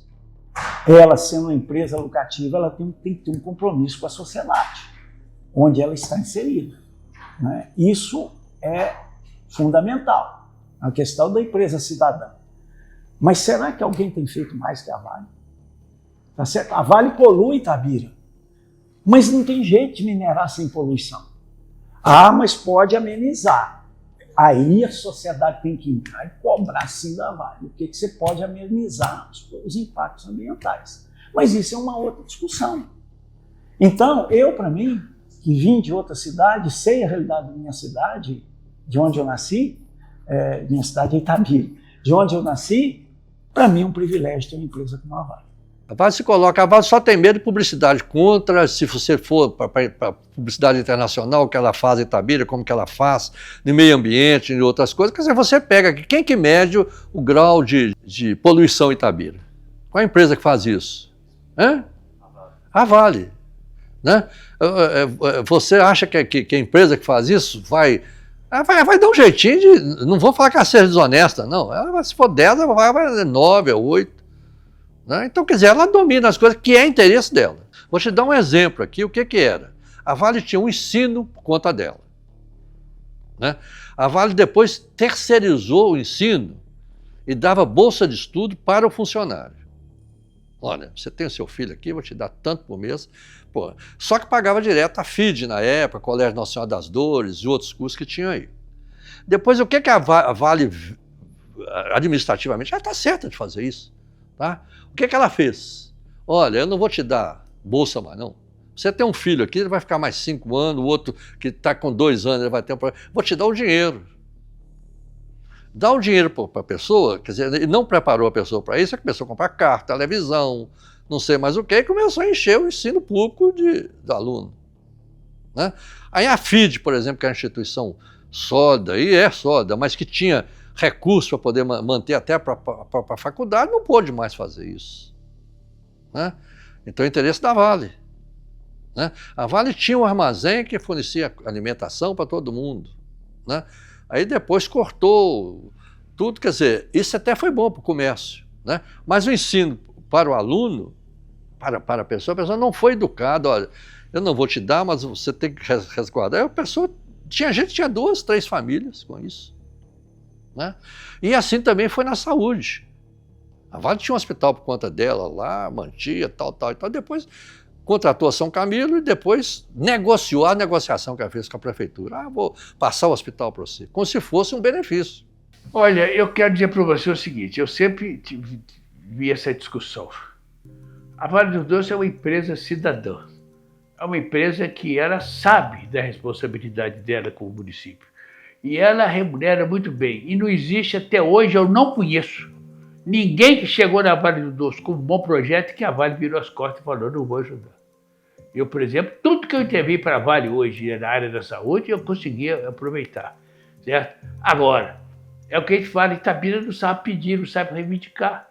Ela, sendo uma empresa lucrativa, ela tem que ter um compromisso com a sociedade, onde ela está inserida, né? Isso é fundamental, a questão da empresa cidadã. Mas será que alguém tem feito mais que a Vale? Tá certo? A Vale polui Itabira, mas não tem jeito de minerar sem poluição. Mas pode amenizar. Aí a sociedade tem que entrar e cobrar sim da Vale. O que você pode amenizar os impactos ambientais. Mas isso é uma outra discussão. Então, para mim, que vim de outra cidade, sei a realidade da minha cidade, de onde eu nasci, minha cidade é Itabira, de onde eu nasci, para mim é um privilégio ter uma empresa como a Vale. A Vale só tem medo de publicidade contra, se você for para publicidade internacional, que ela faz em Itabira, como que ela faz no meio ambiente e outras coisas. Quer dizer, você pega aqui, quem que mede o grau de poluição em Itabira? Qual a empresa que faz isso? A Vale. Né? Você acha que a empresa que faz isso vai dar um jeitinho de... Não vou falar que ela seja desonesta, não. Ela, se for 10, ela vai 9, 8. Né? Então, quer dizer, ela domina as coisas que é interesse dela. Vou te dar um exemplo aqui, o que era. A Vale tinha um ensino por conta dela. Né? A Vale depois terceirizou o ensino e dava bolsa de estudo para o funcionário. Olha, você tem o seu filho aqui, vou te dar tanto por mês. Pô, só que pagava direto a FID na época, Colégio Nacional das Dores e outros cursos que tinha aí. Depois, o que a Vale, administrativamente, ela está certa de fazer isso. Tá? O que ela fez? Olha, eu não vou te dar bolsa mais não. Você tem um filho aqui, ele vai ficar mais 5 anos, o outro que está com 2 anos, ele vai ter um problema. Vou te dar o dinheiro. Dá o dinheiro para a pessoa, quer dizer, ele não preparou a pessoa para isso, ele começou a comprar carro, televisão, não sei mais o que, e começou a encher o ensino público do aluno. Né? Aí a FID, por exemplo, que é uma instituição sólida, e é sólida, mas que tinha recursos para poder manter até para a faculdade, não pôde mais fazer isso. Né? Então, o interesse da Vale. Né? A Vale tinha um armazém que fornecia alimentação para todo mundo. Né? Aí depois cortou tudo, quer dizer, isso até foi bom para o comércio. Né? Mas o ensino para o aluno, para a pessoa não foi educada. Olha, eu não vou te dar, mas você tem que resguardar. A pessoa, tinha gente que tinha 2, 3 famílias com isso. Né? E assim também foi na saúde. A Vale tinha um hospital por conta dela lá, mantia, tal. Depois contratou a São Camilo e depois negociou a negociação que ela fez com a prefeitura. Vou passar o hospital para você, como se fosse um benefício. Olha, eu quero dizer para você o seguinte, eu sempre vi essa discussão. A Vale dos Doces é uma empresa cidadã. É uma empresa que ela sabe da responsabilidade dela com o município. E ela remunera muito bem. E não existe até hoje, eu não conheço Ninguém que chegou na Vale do Doce com um bom projeto que a Vale virou as costas e falou, não vou ajudar. Eu, por exemplo, tudo que eu intervi para a Vale hoje na área da saúde, eu conseguia aproveitar, certo? Agora, é o que a gente fala, Itabira não sabe pedir, não sabe reivindicar,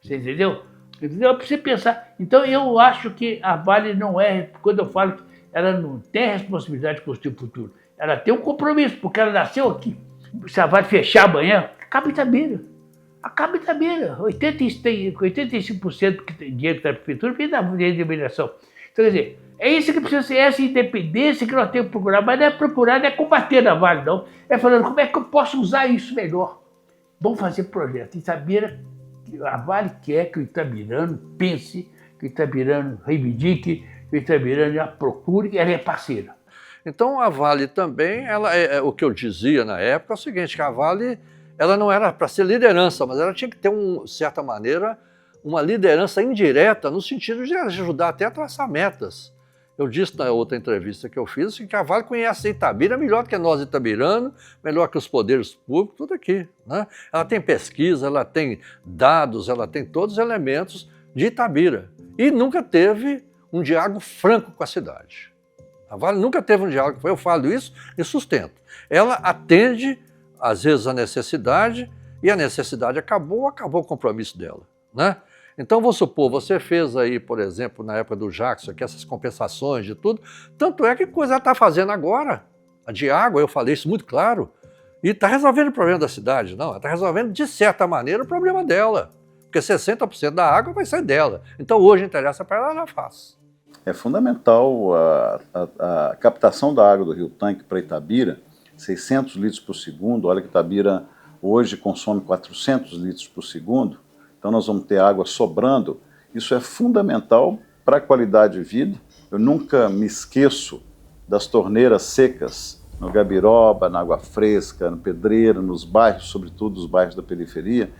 você entendeu? Entendeu? Para você pensar. Então, eu acho que a Vale não é, quando eu falo que ela não tem a responsabilidade de construir o futuro, ela tem um compromisso, porque ela nasceu aqui. Se a Vale fechar amanhã, acaba Itabira. Acaba Itabira. 85% que tem dinheiro da prefeitura vem da mineração. Então, quer dizer, é isso que precisa ser, essa independência que nós temos que procurar, mas não é procurar, não é combater na Vale, não. É falando como é que eu posso usar isso melhor. Vamos fazer projeto. Itabira, a Vale quer que o itabirano pense, que o itabirano reivindique, que o itabirano a procure, ela é parceira. Então a Vale também, o que eu dizia na época é o seguinte, que a Vale ela não era para ser liderança, mas ela tinha que ter, de certa maneira, uma liderança indireta no sentido de ajudar até a traçar metas. Eu disse na outra entrevista que eu fiz assim, que a Vale conhece a Itabira melhor do que nós itabiranos, melhor que os poderes públicos, tudo aqui, né? Ela tem pesquisa, ela tem dados, ela tem todos os elementos de Itabira. E nunca teve um diálogo franco com a cidade. A Vale nunca teve um diálogo, eu falo isso e sustento. Ela atende, às vezes, a necessidade, e a necessidade acabou o compromisso dela, né? Então, vou supor, você fez aí, por exemplo, na época do Jackson, aqui essas compensações de tudo, tanto é que coisa ela está fazendo agora, a de água, eu falei isso muito claro, e está resolvendo o problema da cidade, não, ela está resolvendo, de certa maneira, o problema dela, porque 60% da água vai ser dela, então hoje interessa para ela faz. É fundamental a captação da água do Rio Tanque para Itabira, 600 litros por segundo, olha que Itabira hoje consome 400 litros por segundo, então nós vamos ter água sobrando, isso é fundamental para a qualidade de vida. Eu nunca me esqueço das torneiras secas no Gabiroba, na Água Fresca, no Pedreiro, nos bairros, sobretudo os bairros da periferia.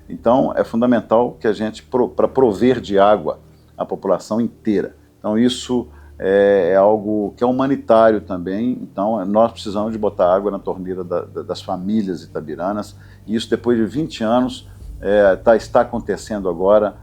Então é fundamental que a gente, para prover de água a população inteira. Então isso é algo que é humanitário também, então nós precisamos de botar água na torneira das famílias itabiranas, e isso depois de 20 anos está acontecendo agora,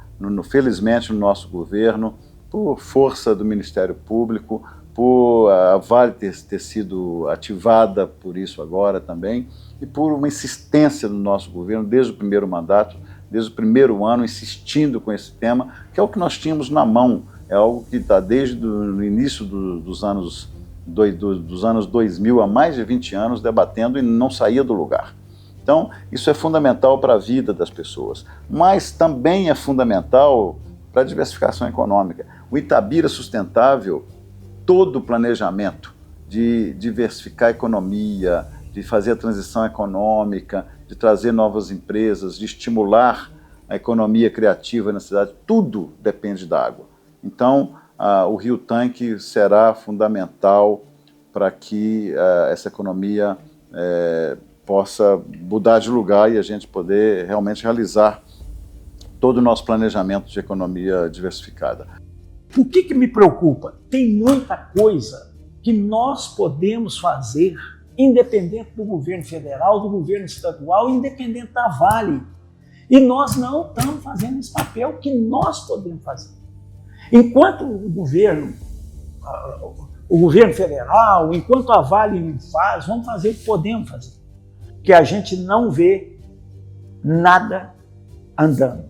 felizmente no nosso governo, por força do Ministério Público, por a Vale ter sido ativada por isso agora também, e por uma insistência do nosso governo desde o primeiro mandato, desde o primeiro ano, insistindo com esse tema, que é o que nós tínhamos na mão, é algo que está desde o início dos anos 2000, há mais de 20 anos, debatendo e não saía do lugar. Então, isso é fundamental para a vida das pessoas, mas também é fundamental para a diversificação econômica. O Itabira Sustentável, todo o planejamento de diversificar a economia, de fazer a transição econômica, de trazer novas empresas, de estimular a economia criativa na cidade, tudo depende da água. Então, o Rio Tanque será fundamental para que essa economia possa mudar de lugar e a gente poder realmente realizar todo o nosso planejamento de economia diversificada. O que me preocupa? Tem muita coisa que nós podemos fazer independente do governo federal, do governo estadual, independente da Vale. E nós não estamos fazendo esse papel que nós podemos fazer. Enquanto o governo federal, enquanto a Vale não faz, vamos fazer o que podemos fazer. Que a gente não vê nada andando.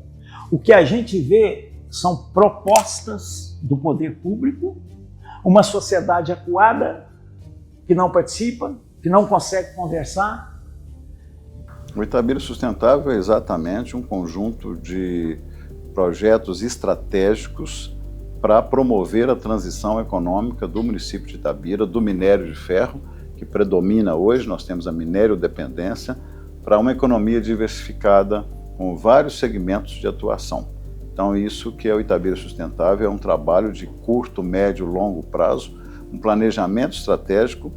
O que a gente vê são propostas do poder público, uma sociedade acuada que não participa, que não consegue conversar. O Itabira Sustentável é exatamente um conjunto de projetos estratégicos para promover a transição econômica do município de Itabira, do minério de ferro, que predomina hoje, nós temos a minério-dependência, para uma economia diversificada com vários segmentos de atuação. Então isso que é o Itabira Sustentável, é um trabalho de curto, médio, longo prazo, um planejamento estratégico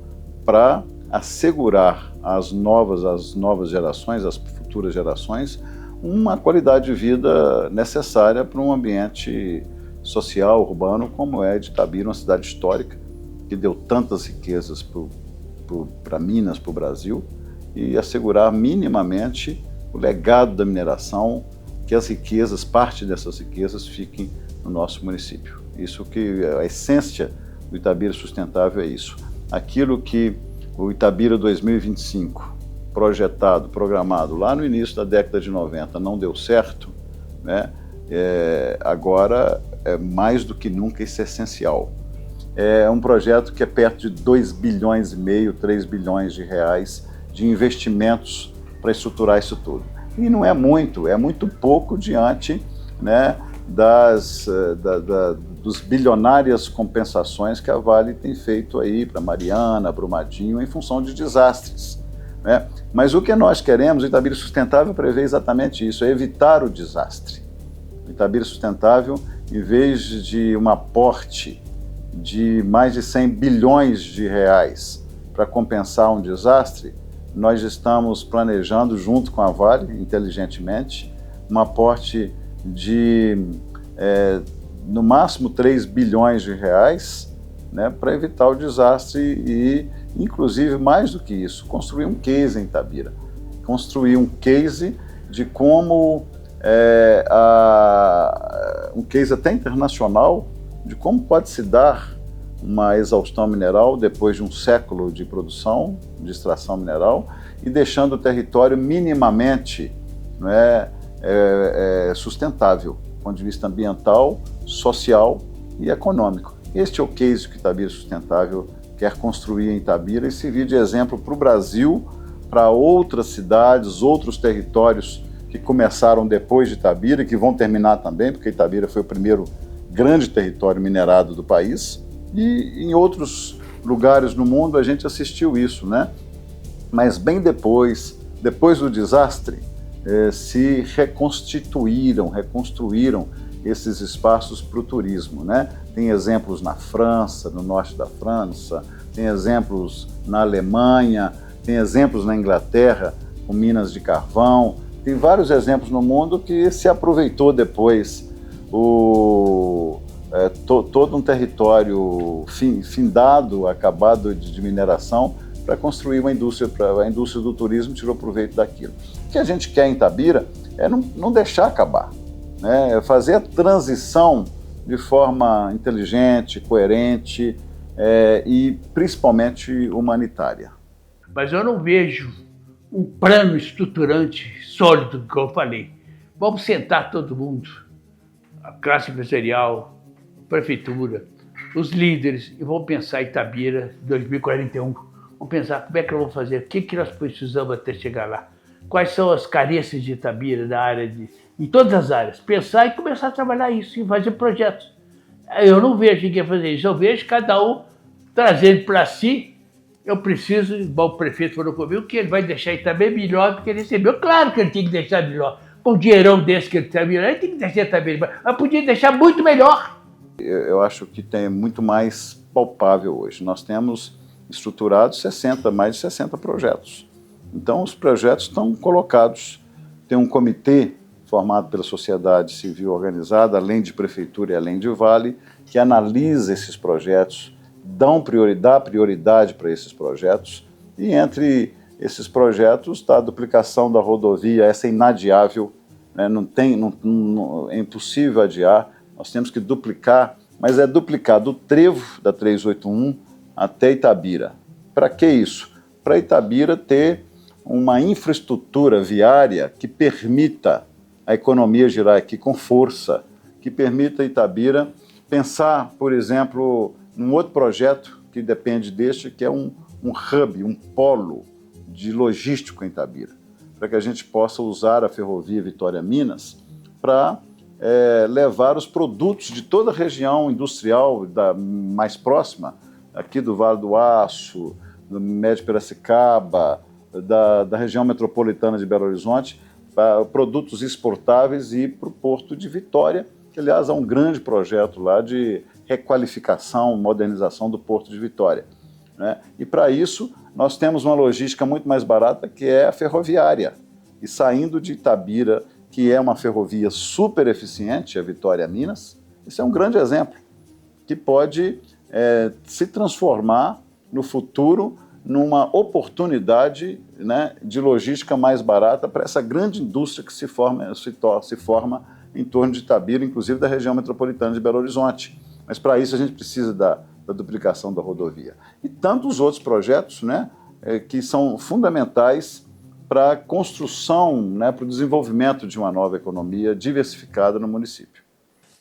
para assegurar às novas gerações, às futuras gerações, uma qualidade de vida necessária para um ambiente social, urbano, como é de Itabira, uma cidade histórica, que deu tantas riquezas para Minas, para o Brasil, e assegurar minimamente o legado da mineração, que as riquezas, parte dessas riquezas, fiquem no nosso município. Isso que a essência do Itabira Sustentável é isso. Aquilo que o Itabira 2025, projetado, programado lá no início da década de 90, não deu certo, né? Agora, mais do que nunca, isso é essencial. É um projeto que é perto de 2 bilhões e meio, 3 bilhões de reais de investimentos para estruturar isso tudo. E não é muito pouco diante, né, dos bilionárias compensações que a Vale tem feito aí para Mariana, Brumadinho, em função de desastres, né? Mas o que nós queremos, o Itabira Sustentável prevê exatamente isso, é evitar o desastre. O Itabira Sustentável, em vez de um aporte de mais de 100 bilhões de reais para compensar um desastre, nós estamos planejando, junto com a Vale, inteligentemente, um aporte de, no máximo, 3 bilhões de reais, né, para evitar o desastre e, inclusive, mais do que isso, construir um case em Itabira. Construir um case de como, um case até internacional, de como pode se dar uma exaustão mineral depois de um século de produção, de extração mineral, e deixando o território minimamente, né, sustentável, do ponto de vista ambiental, social e econômico. Este é o case que Itabira Sustentável quer construir em Itabira e servir de exemplo para o Brasil, para outras cidades, outros territórios que começaram depois de Itabira e que vão terminar também, porque Itabira foi o primeiro grande território minerado do país, e em outros lugares no mundo a gente assistiu isso, né? Mas bem depois do desastre, se reconstruíram esses espaços para o turismo, né? Tem exemplos na França, no norte da França, tem exemplos na Alemanha, tem exemplos na Inglaterra, com minas de carvão, tem vários exemplos no mundo que se aproveitou depois todo um território findado, acabado de mineração, para construir uma indústria, a indústria do turismo tirou proveito daquilo. O que a gente quer em Itabira é não deixar acabar, né? É fazer a transição de forma inteligente, coerente e principalmente humanitária. Mas eu não vejo um plano estruturante sólido, que eu falei. Vamos sentar todo mundo, a classe empresarial, a prefeitura, os líderes, e vamos pensar Itabira 2041. Vamos pensar como é que nós vamos fazer, o que nós precisamos até chegar lá. Quais são as carências de Itabira, da área em todas as áreas. Pensar e começar a trabalhar isso, e fazer projetos. Eu não vejo ninguém fazer isso, eu vejo cada um trazendo para si. Eu preciso, igual o prefeito falou comigo, que ele vai deixar Itabira melhor do que ele recebeu. Claro que ele tem que deixar melhor. Com um dinheirão desse que ele está melhor, ele tem que deixar Itabira melhor. Mas podia deixar muito melhor. Eu acho que tem muito mais palpável hoje. Nós temos estruturados mais de 60 projetos. Então, os projetos estão colocados. Tem um comitê formado pela sociedade civil organizada, além de prefeitura e além de Vale, que analisa esses projetos, dá prioridade para esses projetos, e entre esses projetos está a duplicação da rodovia, essa é inadiável, né? É impossível adiar, nós temos que duplicar, mas é duplicar do trevo da 381 até Itabira. Para que isso? Para Itabira ter uma infraestrutura viária que permita a economia girar aqui com força, que permita a Itabira pensar, por exemplo, num outro projeto que depende deste, que é um hub, um polo de logístico em Itabira, para que a gente possa usar a ferrovia Vitória-Minas para levar os produtos de toda a região industrial mais próxima, aqui do Vale do Aço, do Médio Piracicaba, da região metropolitana de Belo Horizonte, para produtos exportáveis e para o Porto de Vitória, que, aliás, há um grande projeto lá de requalificação, modernização do Porto de Vitória, né? E para isso, nós temos uma logística muito mais barata, que é a ferroviária. E saindo de Itabira, que é uma ferrovia super eficiente, a Vitória-Minas, isso é um grande exemplo, que pode se transformar no futuro numa oportunidade, né, de logística mais barata para essa grande indústria que se forma em torno de Itabira, inclusive da região metropolitana de Belo Horizonte. Mas para isso a gente precisa da duplicação da rodovia. E tantos outros projetos, né, que são fundamentais para a construção, né, para o desenvolvimento de uma nova economia diversificada no município.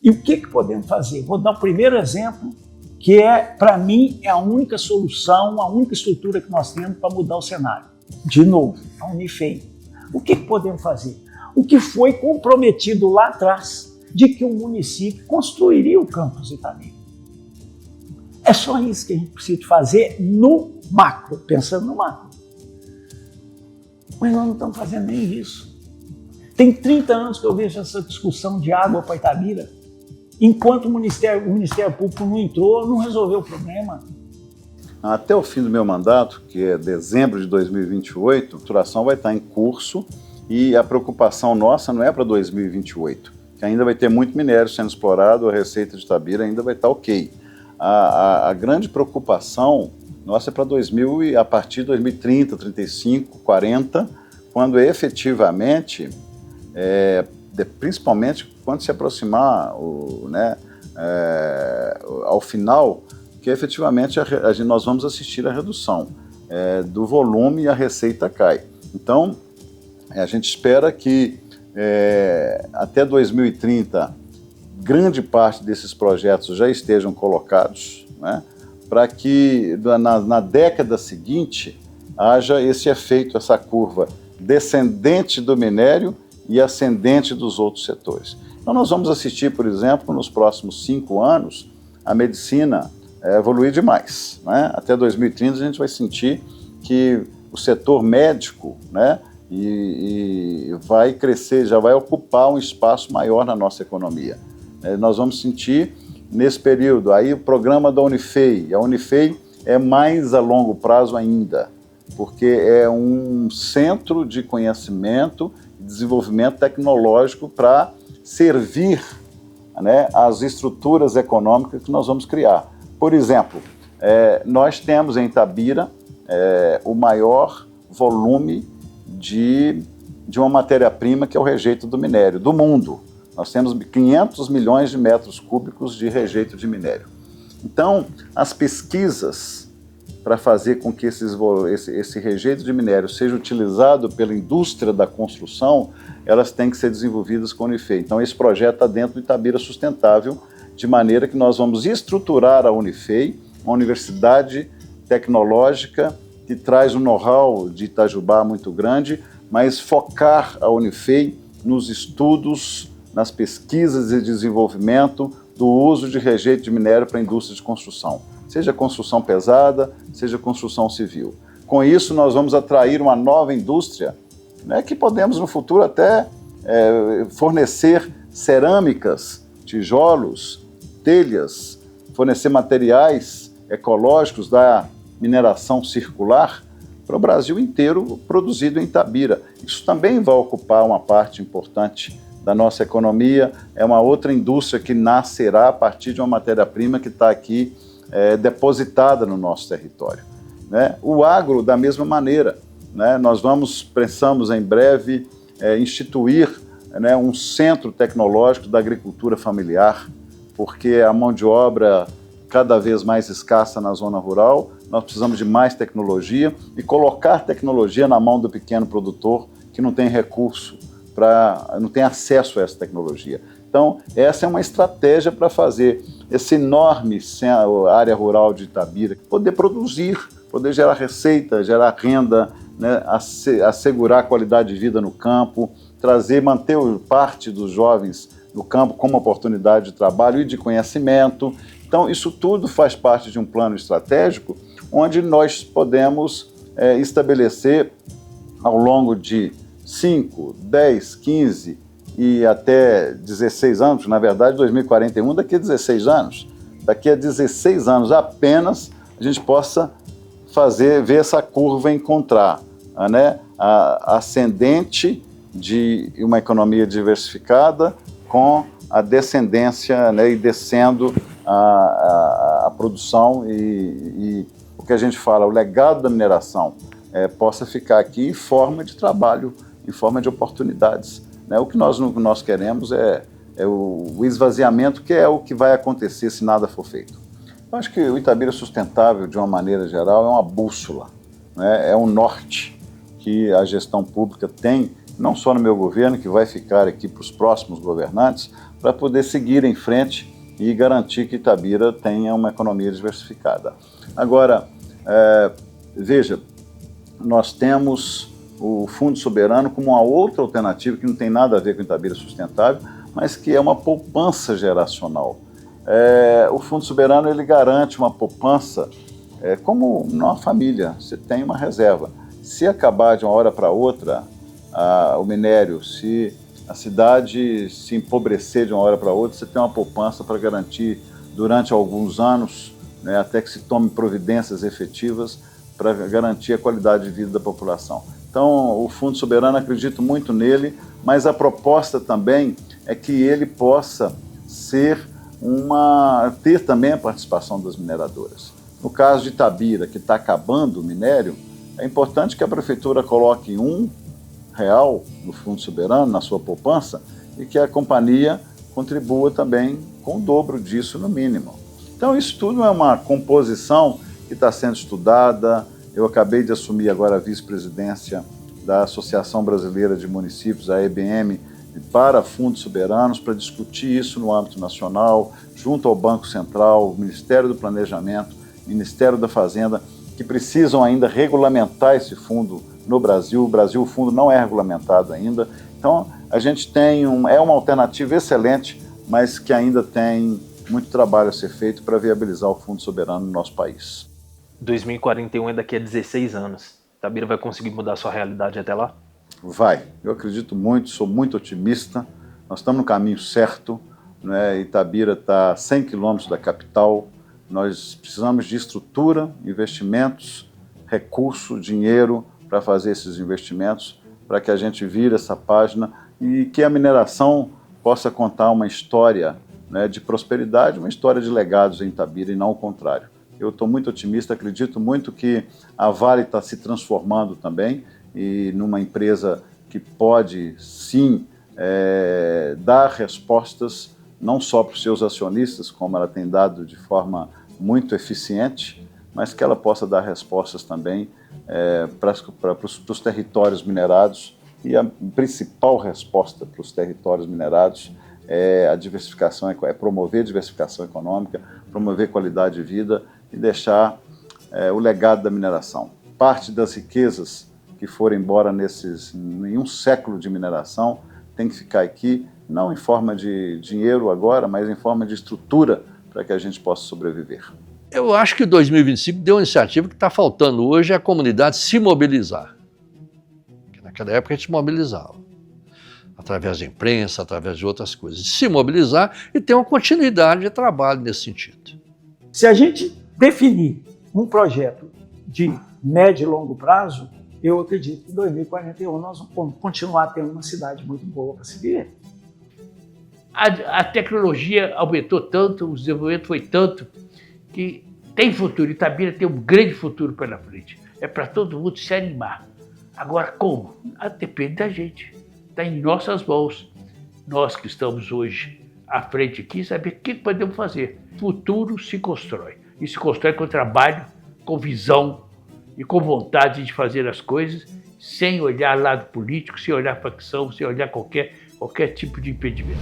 E o que podemos fazer? Vou dar o primeiro exemplo, que para mim, é a única solução, a única estrutura que nós temos para mudar o cenário. De novo, a Unifei. O que podemos fazer? O que foi comprometido lá atrás, de que o município construiria o campus Itabira. É só isso que a gente precisa fazer no macro, pensando no macro. Mas nós não estamos fazendo nem isso. Tem 30 anos que eu vejo essa discussão de água para Itabira. Enquanto o Ministério Público não entrou, não resolveu o problema. Até o fim do meu mandato, que é dezembro de 2028, a estruturação vai estar em curso e a preocupação nossa não é para 2028, que ainda vai ter muito minério sendo explorado, a receita de Itabira ainda vai estar ok. A grande preocupação nossa é para a partir de 2030, 35, 40, quando efetivamente, principalmente quando se aproximar ao final, que efetivamente nós vamos assistir a redução do volume e a receita cai. Então, a gente espera que até 2030 grande parte desses projetos já estejam colocados, né, para que na década seguinte haja esse efeito, essa curva descendente do minério e ascendente dos outros setores. Então nós vamos assistir, por exemplo, nos próximos 5 anos, a medicina evoluir demais, né? Até 2030 a gente vai sentir que o setor médico, né, e vai crescer, já vai ocupar um espaço maior na nossa economia. Nós vamos sentir nesse período, aí o programa da Unifei, a Unifei é mais a longo prazo ainda, porque é um centro de conhecimento e desenvolvimento tecnológico para servir, né, as estruturas econômicas que nós vamos criar. Por exemplo, nós temos em Itabira o maior volume de uma matéria-prima que é o rejeito do minério do mundo. Nós temos 500 milhões de metros cúbicos de rejeito de minério. Então, as pesquisas para fazer com que esse rejeito de minério seja utilizado pela indústria da construção, elas têm que ser desenvolvidas com a Unifei. Então, esse projeto está dentro do Itabira Sustentável, de maneira que nós vamos estruturar a Unifei, uma universidade tecnológica que traz um know-how de Itajubá muito grande, mas focar a Unifei nos estudos, nas pesquisas e desenvolvimento do uso de rejeito de minério para a indústria de construção, seja construção pesada, seja construção civil. Com isso, nós vamos atrair uma nova indústria, né, que podemos no futuro até fornecer cerâmicas, tijolos, telhas, fornecer materiais ecológicos da mineração circular para o Brasil inteiro, produzido em Itabira. Isso também vai ocupar uma parte importante da nossa economia, é uma outra indústria que nascerá a partir de uma matéria-prima que está aqui depositada no nosso território, né? O agro, da mesma maneira, né? Nós pensamos em breve instituir, né, um centro tecnológico da agricultura familiar, porque a mão de obra cada vez mais escassa na zona rural, nós precisamos de mais tecnologia e colocar tecnologia na mão do pequeno produtor que não tem recurso, não tem acesso a essa tecnologia. Então, essa é uma estratégia para fazer essa enorme área rural de Itabira poder produzir, poder gerar receita, gerar renda, né, assegurar a qualidade de vida no campo, manter parte dos jovens no campo como oportunidade de trabalho e de conhecimento. Então, isso tudo faz parte de um plano estratégico onde nós podemos estabelecer ao longo de 5, 10, 15 e até 16 anos, na verdade 2041 daqui a 16 anos, daqui a 16 anos apenas a gente possa ver essa curva encontrar, né, a ascendente de uma economia diversificada com a descendência, né, e descendo a produção e o que a gente fala, o legado da mineração, possa ficar aqui em forma de trabalho, em forma de oportunidades, né? O que nós queremos é o esvaziamento, que é o que vai acontecer se nada for feito. Eu acho que o Itabira Sustentável, de uma maneira geral, é uma bússola, né? É um norte que a gestão pública tem, não só no meu governo, que vai ficar aqui para os próximos governantes, para poder seguir em frente e garantir que Itabira tenha uma economia diversificada. Agora, veja, nós temos o Fundo Soberano como uma outra alternativa que não tem nada a ver com Itabira Sustentável, mas que é uma poupança geracional. O Fundo Soberano ele garante uma poupança como numa família, você tem uma reserva. Se acabar de uma hora para outra o minério, se a cidade se empobrecer de uma hora para outra, você tem uma poupança para garantir durante alguns anos, né, até que se tome providências efetivas para garantir a qualidade de vida da população. Então, o Fundo Soberano, acredito muito nele, mas a proposta também é que ele possa ter também a participação das mineradoras. No caso de Itabira, que está acabando o minério, é importante que a prefeitura coloque R$1 no Fundo Soberano, na sua poupança, e que a companhia contribua também com o dobro disso no mínimo. Então isso tudo é uma composição que está sendo estudada. Eu acabei de assumir agora a vice-presidência da Associação Brasileira de Municípios, a EBM, para fundos soberanos, para discutir isso no âmbito nacional, junto ao Banco Central, Ministério do Planejamento, Ministério da Fazenda, que precisam ainda regulamentar esse fundo no Brasil. O fundo não é regulamentado ainda. Então, a gente tem uma alternativa excelente, mas que ainda tem muito trabalho a ser feito para viabilizar o Fundo Soberano no nosso país. 2041 é daqui a 16 anos. Itabira vai conseguir mudar sua realidade até lá? Vai. Eu acredito muito, sou muito otimista. Nós estamos no caminho certo, né? Itabira está a 100 quilômetros da capital. Nós precisamos de estrutura, investimentos, recurso, dinheiro para fazer esses investimentos, para que a gente vire essa página e que a mineração possa contar uma história, né, de prosperidade, uma história de legados em Itabira e não o contrário. Eu estou muito otimista, acredito muito que a Vale está se transformando também e numa empresa que pode, sim, dar respostas não só para os seus acionistas, como ela tem dado de forma muito eficiente, mas que ela possa dar respostas também para os territórios minerados. E a principal resposta para os territórios minerados é a diversificação, é promover a diversificação econômica, promover qualidade de vida e deixar o legado da mineração. Parte das riquezas que foram embora em um século de mineração tem que ficar aqui, não em forma de dinheiro agora, mas em forma de estrutura para que a gente possa sobreviver. Eu acho que 2025 deu uma iniciativa que está faltando hoje, é a comunidade se mobilizar. Naquela época a gente mobilizava, através da imprensa, através de outras coisas. Se mobilizar e ter uma continuidade de trabalho nesse sentido. Se a gente definir um projeto de médio e longo prazo, eu acredito que em 2041 nós vamos continuar tendo uma cidade muito boa para se viver. A tecnologia aumentou tanto, o desenvolvimento foi tanto, que tem futuro. Itabira tem um grande futuro pela frente. É para todo mundo se animar. Agora, como? Depende da gente. Está em nossas mãos. Nós que estamos hoje à frente aqui, saber o que podemos fazer. Futuro se constrói. E se constrói com trabalho, com visão e com vontade de fazer as coisas, sem olhar lado político, sem olhar facção, sem olhar qualquer tipo de impedimento.